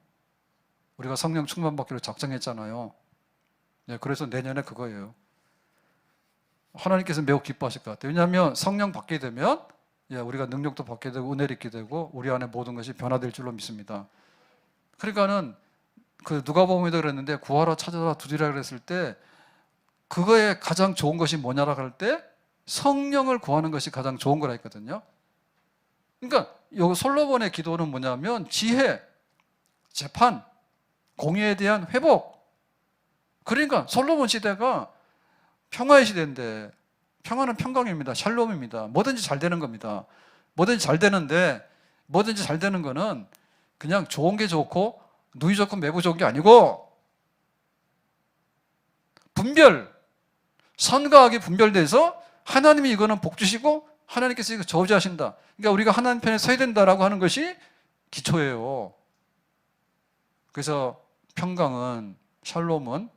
우리가 성령 충만받기로 작정했잖아요. 네, 그래서 내년에 그거예요. 하나님께서 매우 기뻐하실 것 같아요. 왜냐하면 성령 받게 되면 우리가 능력도 받게 되고 은혜를 입게 되고 우리 안에 모든 것이 변화될 줄로 믿습니다. 그러니까는 그 누가복음에도 그랬는데 구하라 찾아라 두드리라 그랬을 때 그거에 가장 좋은 것이 뭐냐라고 할 때 성령을 구하는 것이 가장 좋은 거라 했거든요. 그러니까 요 솔로몬의 기도는 뭐냐면 지혜, 재판, 공의에 대한 회복. 그러니까 솔로몬 시대가 평화의 시대인데 평화는 평강입니다. 샬롬입니다. 뭐든지 잘 되는 겁니다. 뭐든지 잘 되는데 뭐든지 잘 되는 거는 그냥 좋은 게 좋고 누이 좋고 매부 좋은 게 아니고 분별, 선과 악이 분별돼서 하나님이 이거는 복 주시고 하나님께서 이거 저주하신다. 그러니까 우리가 하나님 편에 서야 된다라고 하는 것이 기초예요. 그래서 평강은 샬롬은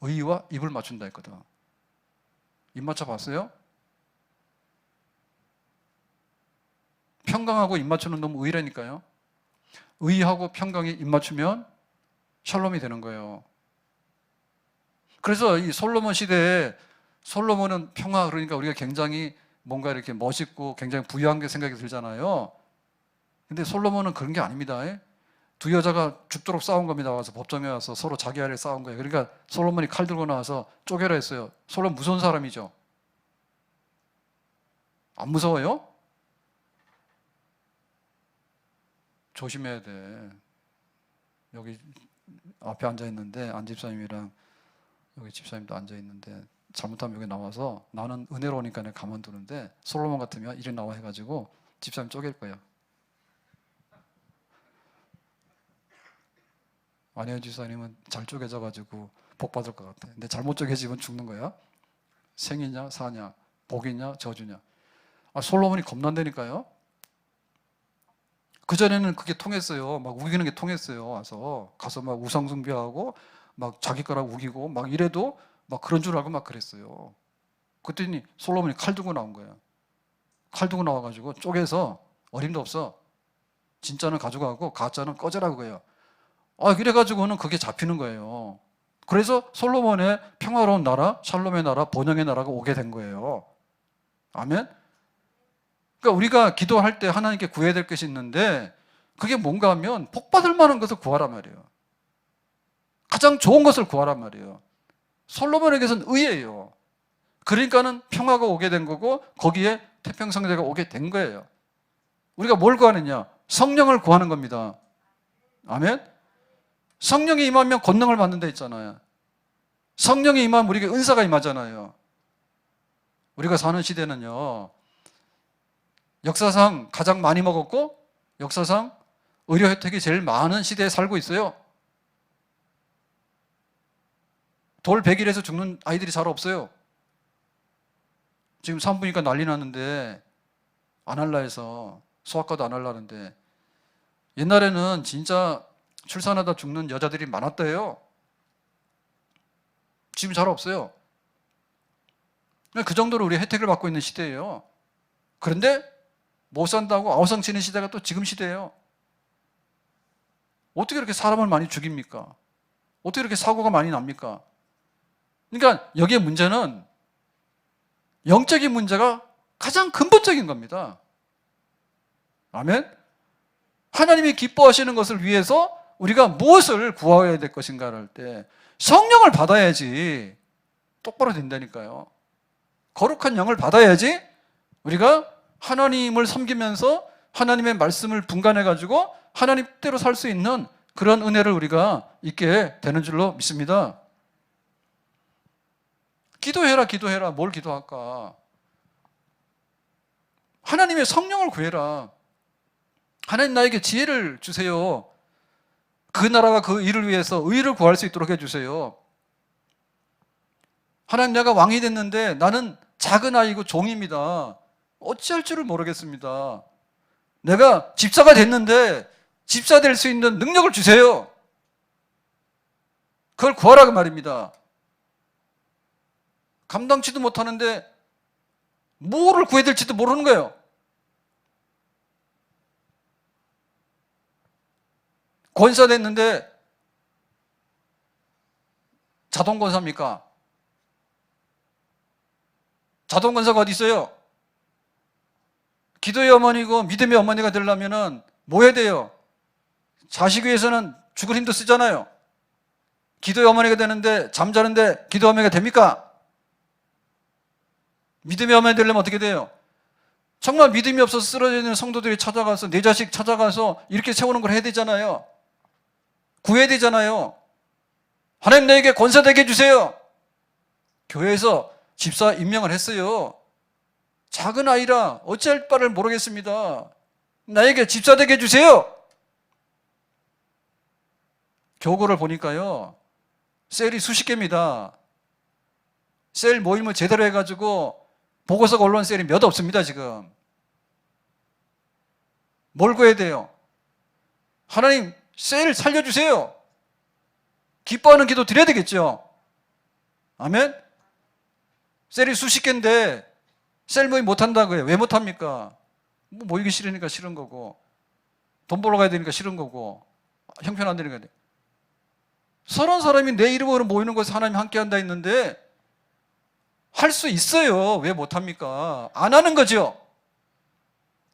의와 입을 맞춘다 했거든. 입 맞춰 봤어요? 평강하고 입 맞추는 놈 의라니까요. 의하고 평강이 입 맞추면 샬롬이 되는 거예요. 그래서 이 솔로몬 시대에 솔로몬은 평화 그러니까 우리가 굉장히 뭔가 이렇게 멋있고 굉장히 부유한 게 생각이 들잖아요. 근데 솔로몬은 그런 게 아닙니다. 두 여자가 죽도록 싸운 겁니다. 와서 법정에 와서 서로 자기 아래 싸운 거예요. 그러니까 솔로몬이 칼 들고 나와서 쪼개라 했어요. 솔로몬 무서운 사람이죠. 안 무서워요? 조심해야 돼. 여기 앞에 앉아 있는데 안 집사님이랑 여기 집사님도 앉아 있는데 잘못하면 여기 나와서 나는 은혜로우니까 내가 가만두는데 솔로몬 같으면 이리 나와 해가지고 집사님 쪼갤 거야. 안혜연 집사님은 잘 쪼개져가지고 복 받을 것 같아. 근데 잘못 쪼개지면 죽는 거야. 생이냐 사냐 복이냐 저주냐. 솔로몬이 겁난다니까요. 그전에는 그게 통했어요. 막 우기는 게 통했어요. 가서 막 우상숭배하고 막 자기 거라고 우기고 막 이래도 막 그런 줄 알고 막 그랬어요. 그랬더니 솔로몬이 칼 들고 나온 거예요. 칼 들고 나와가지고 쪼개서 어림도 없어. 진짜는 가져가고 가짜는 꺼져라고 해요. 그래가지고는 그게 잡히는 거예요. 그래서 솔로몬의 평화로운 나라, 샬롬의 나라, 번영의 나라가 오게 된 거예요. 아멘? 그러니까 우리가 기도할 때 하나님께 구해야 될 것이 있는데 그게 뭔가 하면 복받을 만한 것을 구하란 말이에요. 가장 좋은 것을 구하란 말이에요. 솔로몬에게서는 의예요. 그러니까는 평화가 오게 된 거고 거기에 태평성대가 오게 된 거예요. 우리가 뭘 구하느냐? 성령을 구하는 겁니다. 아멘? 성령이 임하면 권능을 받는다 했잖아요. 성령이 임하면 우리에게 은사가 임하잖아요. 우리가 사는 시대는요, 역사상 가장 많이 먹었고 역사상 의료 혜택이 제일 많은 시대에 살고 있어요. 돌 100일에서 죽는 아이들이 잘 없어요. 지금 산부인과 난리 났는데 안 할라 해서 소아과도 안 할라는데 옛날에는 진짜 출산하다 죽는 여자들이 많았대요. 지금 잘 없어요. 그 정도로 우리 혜택을 받고 있는 시대예요. 그런데 못 산다고 아우성치는 시대가 또 지금 시대예요. 어떻게 이렇게 사람을 많이 죽입니까? 어떻게 이렇게 사고가 많이 납니까? 그러니까 여기에 문제는 영적인 문제가 가장 근본적인 겁니다. 아멘? 하나님이 기뻐하시는 것을 위해서 우리가 무엇을 구해야 될 것인가를 할 때 성령을 받아야지 똑바로 된다니까요. 거룩한 영을 받아야지 우리가 하나님을 섬기면서 하나님의 말씀을 분간해가지고 하나님대로 살 수 있는 그런 은혜를 우리가 있게 되는 줄로 믿습니다. 기도해라, 기도해라. 뭘 기도할까? 하나님의 성령을 구해라. 하나님 나에게 지혜를 주세요. 그 나라가 그 일을 위해서 의를 구할 수 있도록 해주세요. 하나님, 내가 왕이 됐는데 나는 작은 아이고 종입니다. 어찌할 줄을 모르겠습니다. 내가 집사가 됐는데 집사 될 수 있는 능력을 주세요. 그걸 구하라고 말입니다. 감당치도 못하는데 뭐를 구해야 될지도 모르는 거예요. 권사 됐는데 자동 권사입니까? 자동 권사가 어디 있어요? 기도의 어머니고 믿음의 어머니가 되려면 뭐 해야 돼요? 자식 위해서는 죽을 힘도 쓰잖아요. 기도의 어머니가 되는데 잠자는데 기도의 어머니가 됩니까? 믿음의 어머니 되려면 어떻게 돼요? 정말 믿음이 없어서 쓰러져 있는 성도들이 찾아가서, 내 자식 찾아가서 이렇게 세우는 걸 해야 되잖아요. 구해야 되잖아요. 하나님, 나에게 권사 되게 해주세요. 교회에서 집사 임명을 했어요. 작은 아이라 어찌할 바를 모르겠습니다. 나에게 집사 되게 해주세요. 교구를 보니까요, 셀이 수십 개입니다. 셀 모임을 제대로 해가지고 보고서가 올라온 셀이 몇 없습니다. 지금 뭘 구해야 돼요? 하나님, 셀 살려주세요. 기뻐하는 기도 드려야 되겠죠. 아멘. 셀이 수십 개인데 셀 모임 못한다고요. 왜 못합니까? 모이기 싫으니까 싫은 거고, 돈 벌러 가야 되니까 싫은 거고, 형편 안 되니까. 서른 사람이 내 이름으로 모이는 곳에 하나님이 함께 한다 했는데 할 수 있어요. 왜 못합니까? 안 하는 거죠.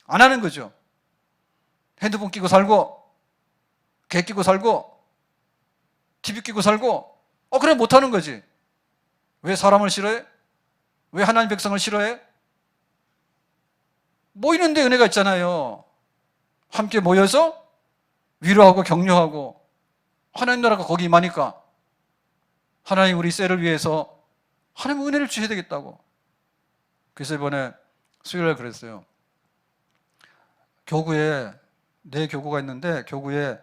안 하는 거죠. 핸드폰 끼고 살고, 개 끼고 살고, TV 끼고 살고, 그래 못하는 거지. 왜 사람을 싫어해? 왜 하나님 백성을 싫어해? 모이는데 은혜가 있잖아요. 함께 모여서 위로하고 격려하고, 하나님 나라가 거기 임하니까 하나님 우리 셀을 위해서 하나님 은혜를 주셔야 되겠다고. 그래서 이번에 수요일에 그랬어요. 교구에, 네 교구가 있는데 교구에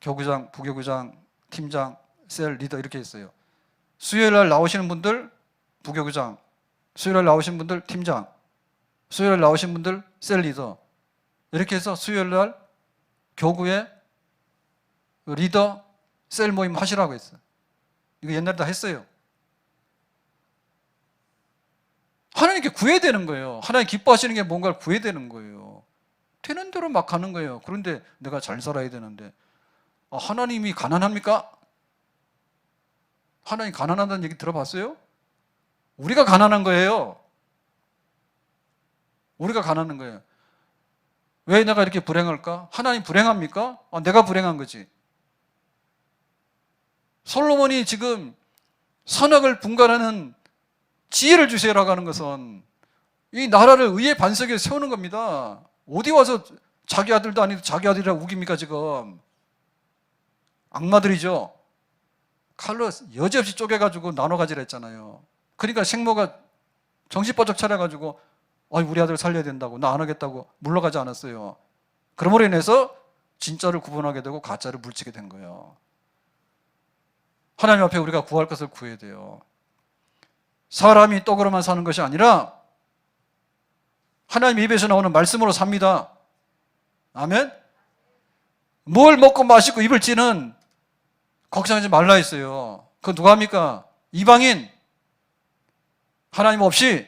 교구장, 부교구장, 팀장, 셀 리더 이렇게 있어요. 수요일 날 나오시는 분들 부교구장, 수요일 날 나오신 분들 팀장, 수요일 날 나오신 분들 셀 리더, 이렇게 해서 수요일 날 교구에 리더 셀 모임 하시라고 했어요. 이거 옛날에 다 했어요. 하나님께 구해야 되는 거예요. 하나님 기뻐하시는 게 뭔가를 구해야 되는 거예요. 되는 대로 막 가는 거예요. 그런데 내가 잘 살아야 되는데, 하나님이 가난합니까? 하나님 가난하다는 얘기 들어봤어요? 우리가 가난한 거예요. 우리가 가난한 거예요. 왜 내가 이렇게 불행할까? 하나님 불행합니까? 내가 불행한 거지. 솔로몬이 지금 선악을 분간하는 지혜를 주세요라고 하는 것은 이 나라를 의의 반석에 세우는 겁니다. 어디 와서 자기 아들도 아니고 자기 아들이라고 우깁니까 지금. 악마들이죠. 칼로 여지없이 쪼개가지고 나눠 가지라 했잖아요. 그러니까 생모가 정신 바짝 차려가지고 우리 아들 살려야 된다고, 나 안 하겠다고 물러가지 않았어요. 그러므로 인해서 진짜를 구분하게 되고 가짜를 물치게 된 거예요. 하나님 앞에 우리가 구할 것을 구해야 돼요. 사람이 떡으로만 사는 것이 아니라 하나님 입에서 나오는 말씀으로 삽니다. 아멘? 뭘 먹고 마시고 입을지는 걱정하지 말라 했어요. 그건 누가 합니까? 이방인. 하나님 없이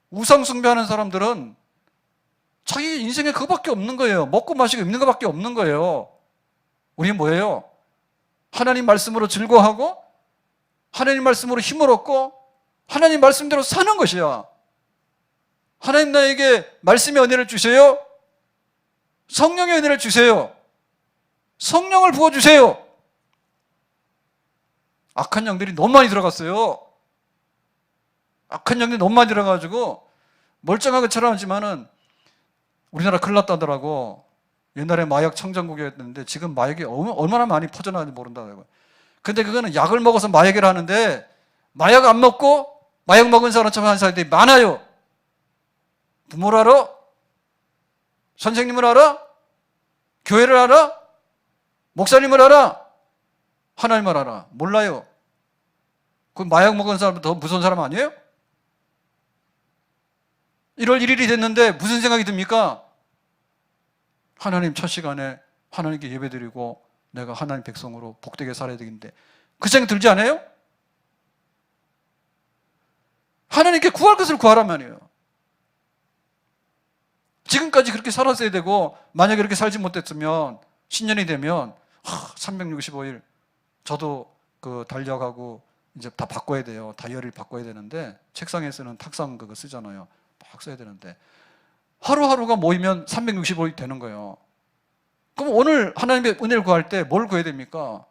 우상 숭배하는 사람들은 자기 인생에 그거밖에 없는 거예요. 먹고 마시고 입는 것밖에 없는 거예요. 우리는 뭐예요? 하나님 말씀으로 즐거워하고 하나님 말씀으로 힘을 얻고 하나님 말씀대로 사는 것이야. 하나님 나에게 말씀의 은혜를 주세요. 성령의 은혜를 주세요. 성령을 부어주세요. 악한 영들이 너무 많이 들어갔어요. 악한 영들이 너무 많이 들어가지고 멀쩡하게 촬영하지만은 우리나라 큰일 났다더라고. 옛날에 마약 청정국이었는데 지금 마약이 얼마나 많이 퍼져나가는지 모른다고요. 근데 그거는 약을 먹어서 마약을 하는데 마약 안 먹고 마약 먹은 사람처럼 하는 사람들이 많아요. 부모를 알아? 선생님을 알아? 교회를 알아? 목사님을 알아? 하나님을 알아? 몰라요. 그 마약 먹은 사람보다 더 무서운 사람 아니에요? 1월 1일이 됐는데 무슨 생각이 듭니까? 하나님 첫 시간에 하나님께 예배드리고 내가 하나님 백성으로 복되게 살아야 되겠는데 그 생각 들지 않아요? 하나님께 구할 것을 구하란 말이에요. 지금까지 그렇게 살았어야 되고 만약에 그렇게 살지 못했으면 신년이 되면 365일 저도 그 달력하고 이제 다 바꿔야 돼요. 다이어리를 바꿔야 되는데 책상에 쓰는 탁상 그거 쓰잖아요. 막 써야 되는데 하루하루가 모이면 365일이 되는 거예요. 그럼 오늘 하나님의 은혜를 구할 때 뭘 구해야 됩니까?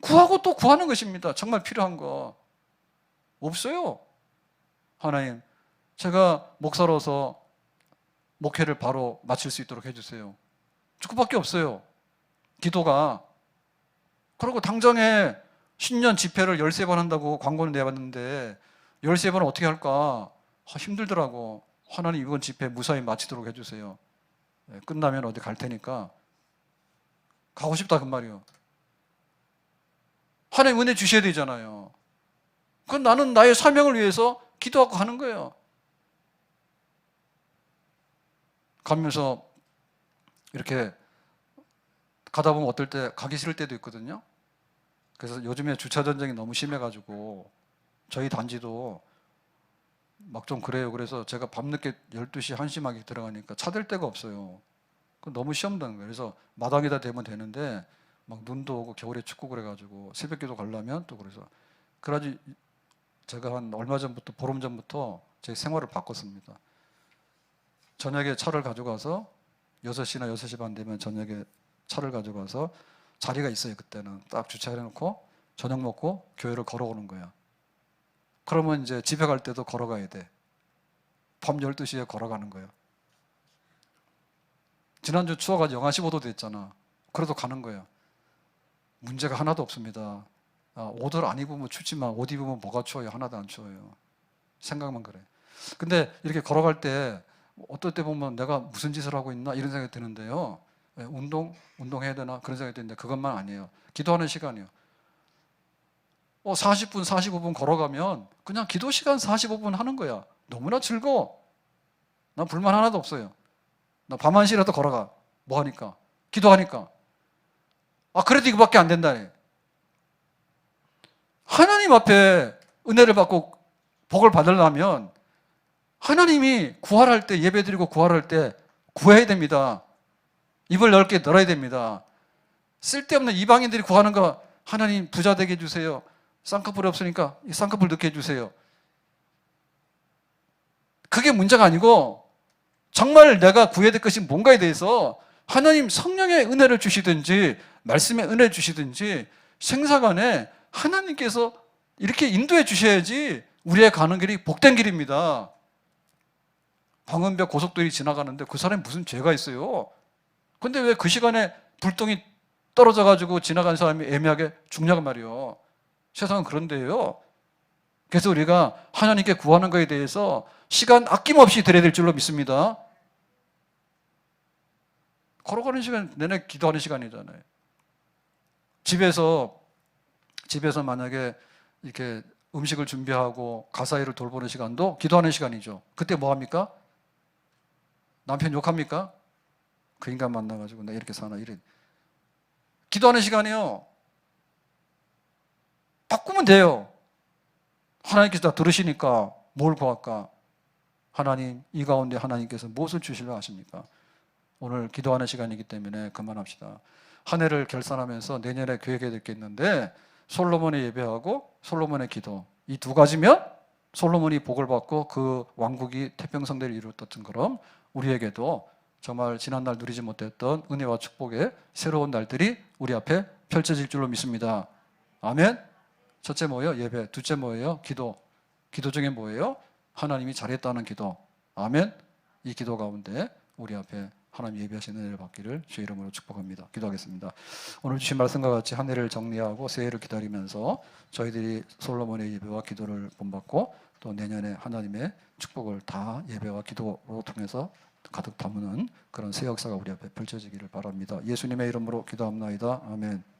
구하고 또 구하는 것입니다. 정말 필요한 거 없어요. 하나님, 제가 목사로서 목회를 바로 마칠 수 있도록 해주세요. 그거밖에 없어요. 기도가. 그리고 당장에 신년 집회를 13번 한다고 광고를 내봤는데 13번은 어떻게 할까? 힘들더라고. 하나님 이번 집회 무사히 마치도록 해주세요. 끝나면 어디 갈 테니까 가고 싶다 그 말이요. 하나님 은혜 주셔야 되잖아요. 그건 나는 나의 사명을 위해서 기도하고 가는 거예요. 가면서 이렇게 가다 보면 어떨 때 가기 싫을 때도 있거든요. 그래서 요즘에 주차 전쟁이 너무 심해가지고 저희 단지도 막 좀 그래요. 그래서 제가 밤늦게 12시, 1시 막 들어가니까 차 댈 데가 없어요. 너무 시험당한 거예요. 그래서 마당에다 대면 되는데 막 눈도 오고 겨울에 춥고 그래가지고 새벽기도 가려면 또 그래서 그래가지고 제가 한 얼마 전부터 보름 전부터 제 생활을 바꿨습니다. 저녁에 차를 가져가서 6시나 6시 반 되면 저녁에 차를 가져가서 자리가 있어요. 그때는 딱 주차해놓고 저녁 먹고 교회를 걸어오는 거야. 그러면 이제 집에 갈 때도 걸어가야 돼. 밤 12시에 걸어가는 거예요. 지난주 추워가 영하 15도 됐잖아. 그래도 가는 거예요. 문제가 하나도 없습니다. 옷을 안 입으면 춥지만 옷 입으면 뭐가 추워요? 하나도 안 추워요. 생각만 그래. 근데 이렇게 걸어갈 때 어떨 때 보면 내가 무슨 짓을 하고 있나 이런 생각이 드는데요. 운동해야 되나 그런 생각이 드는데 그것만 아니에요. 기도하는 시간이요. 40분, 45분 걸어가면 그냥 기도 시간 45분 하는 거야. 너무나 즐거워. 난 불만 하나도 없어요. 나 밤 1시라도 걸어가. 뭐 하니까? 기도하니까. 그래도 이거밖에 안 된다. 하나님 앞에 은혜를 받고 복을 받으려면 하나님이 구할할 때 예배드리고 구할할 때 구해야 됩니다. 입을 넓게 열어야 됩니다. 쓸데없는 이방인들이 구하는 거 하나님 부자 되게 해주세요. 쌍꺼풀이 없으니까 이 쌍꺼풀 넣게 해주세요. 그게 문제가 아니고 정말 내가 구해야 될 것이 뭔가에 대해서 하나님 성령의 은혜를 주시든지 말씀의 은혜를 주시든지 생사간에 하나님께서 이렇게 인도해 주셔야지 우리의 가는 길이 복된 길입니다. 광원벽 고속도로이 지나가는데 그 사람이 무슨 죄가 있어요? 근데 왜 그 시간에 불똥이 떨어져 가지고 지나간 사람이 애매하게 죽냐고 말이요. 세상은 그런데요. 그래서 우리가 하나님께 구하는 것에 대해서 시간 아낌없이 드려야 될 줄로 믿습니다. 걸어가는 시간 내내 기도하는 시간이잖아요. 집에서 만약에 이렇게 음식을 준비하고 가사일을 돌보는 시간도 기도하는 시간이죠. 그때 뭐 합니까? 남편 욕합니까? 그 인간 만나가지고 나 이렇게 사나 이래. 기도하는 시간이요. 바꾸면 돼요. 하나님께서 다 들으시니까 뭘 구할까? 하나님, 이 가운데 하나님께서 무엇을 주시려 하십니까? 오늘 기도하는 시간이기 때문에 그만합시다. 한 해를 결산하면서 내년에 계획해야 될 게 있는데 솔로몬의 예배하고 솔로몬의 기도 이 두 가지면 솔로몬이 복을 받고 그 왕국이 태평성대를 이루었던 것처럼 우리에게도 정말 지난날 누리지 못했던 은혜와 축복의 새로운 날들이 우리 앞에 펼쳐질 줄로 믿습니다. 아멘. 첫째 뭐예요? 예배. 둘째 뭐예요? 기도. 기도 중에 뭐예요? 하나님이 잘했다는 기도. 아멘. 이 기도 가운데 우리 앞에 하나님 예배하시는 은혜를 받기를 주의 이름으로 축복합니다. 기도하겠습니다. 오늘 주신 말씀과 같이 한 해를 정리하고 새해를 기다리면서 저희들이 솔로몬의 예배와 기도를 본받고 또 내년에 하나님의 축복을 다 예배와 기도로 통해서 가득 담는 그런 새 역사가 우리 앞에 펼쳐지기를 바랍니다. 예수님의 이름으로 기도합나이다. 아멘.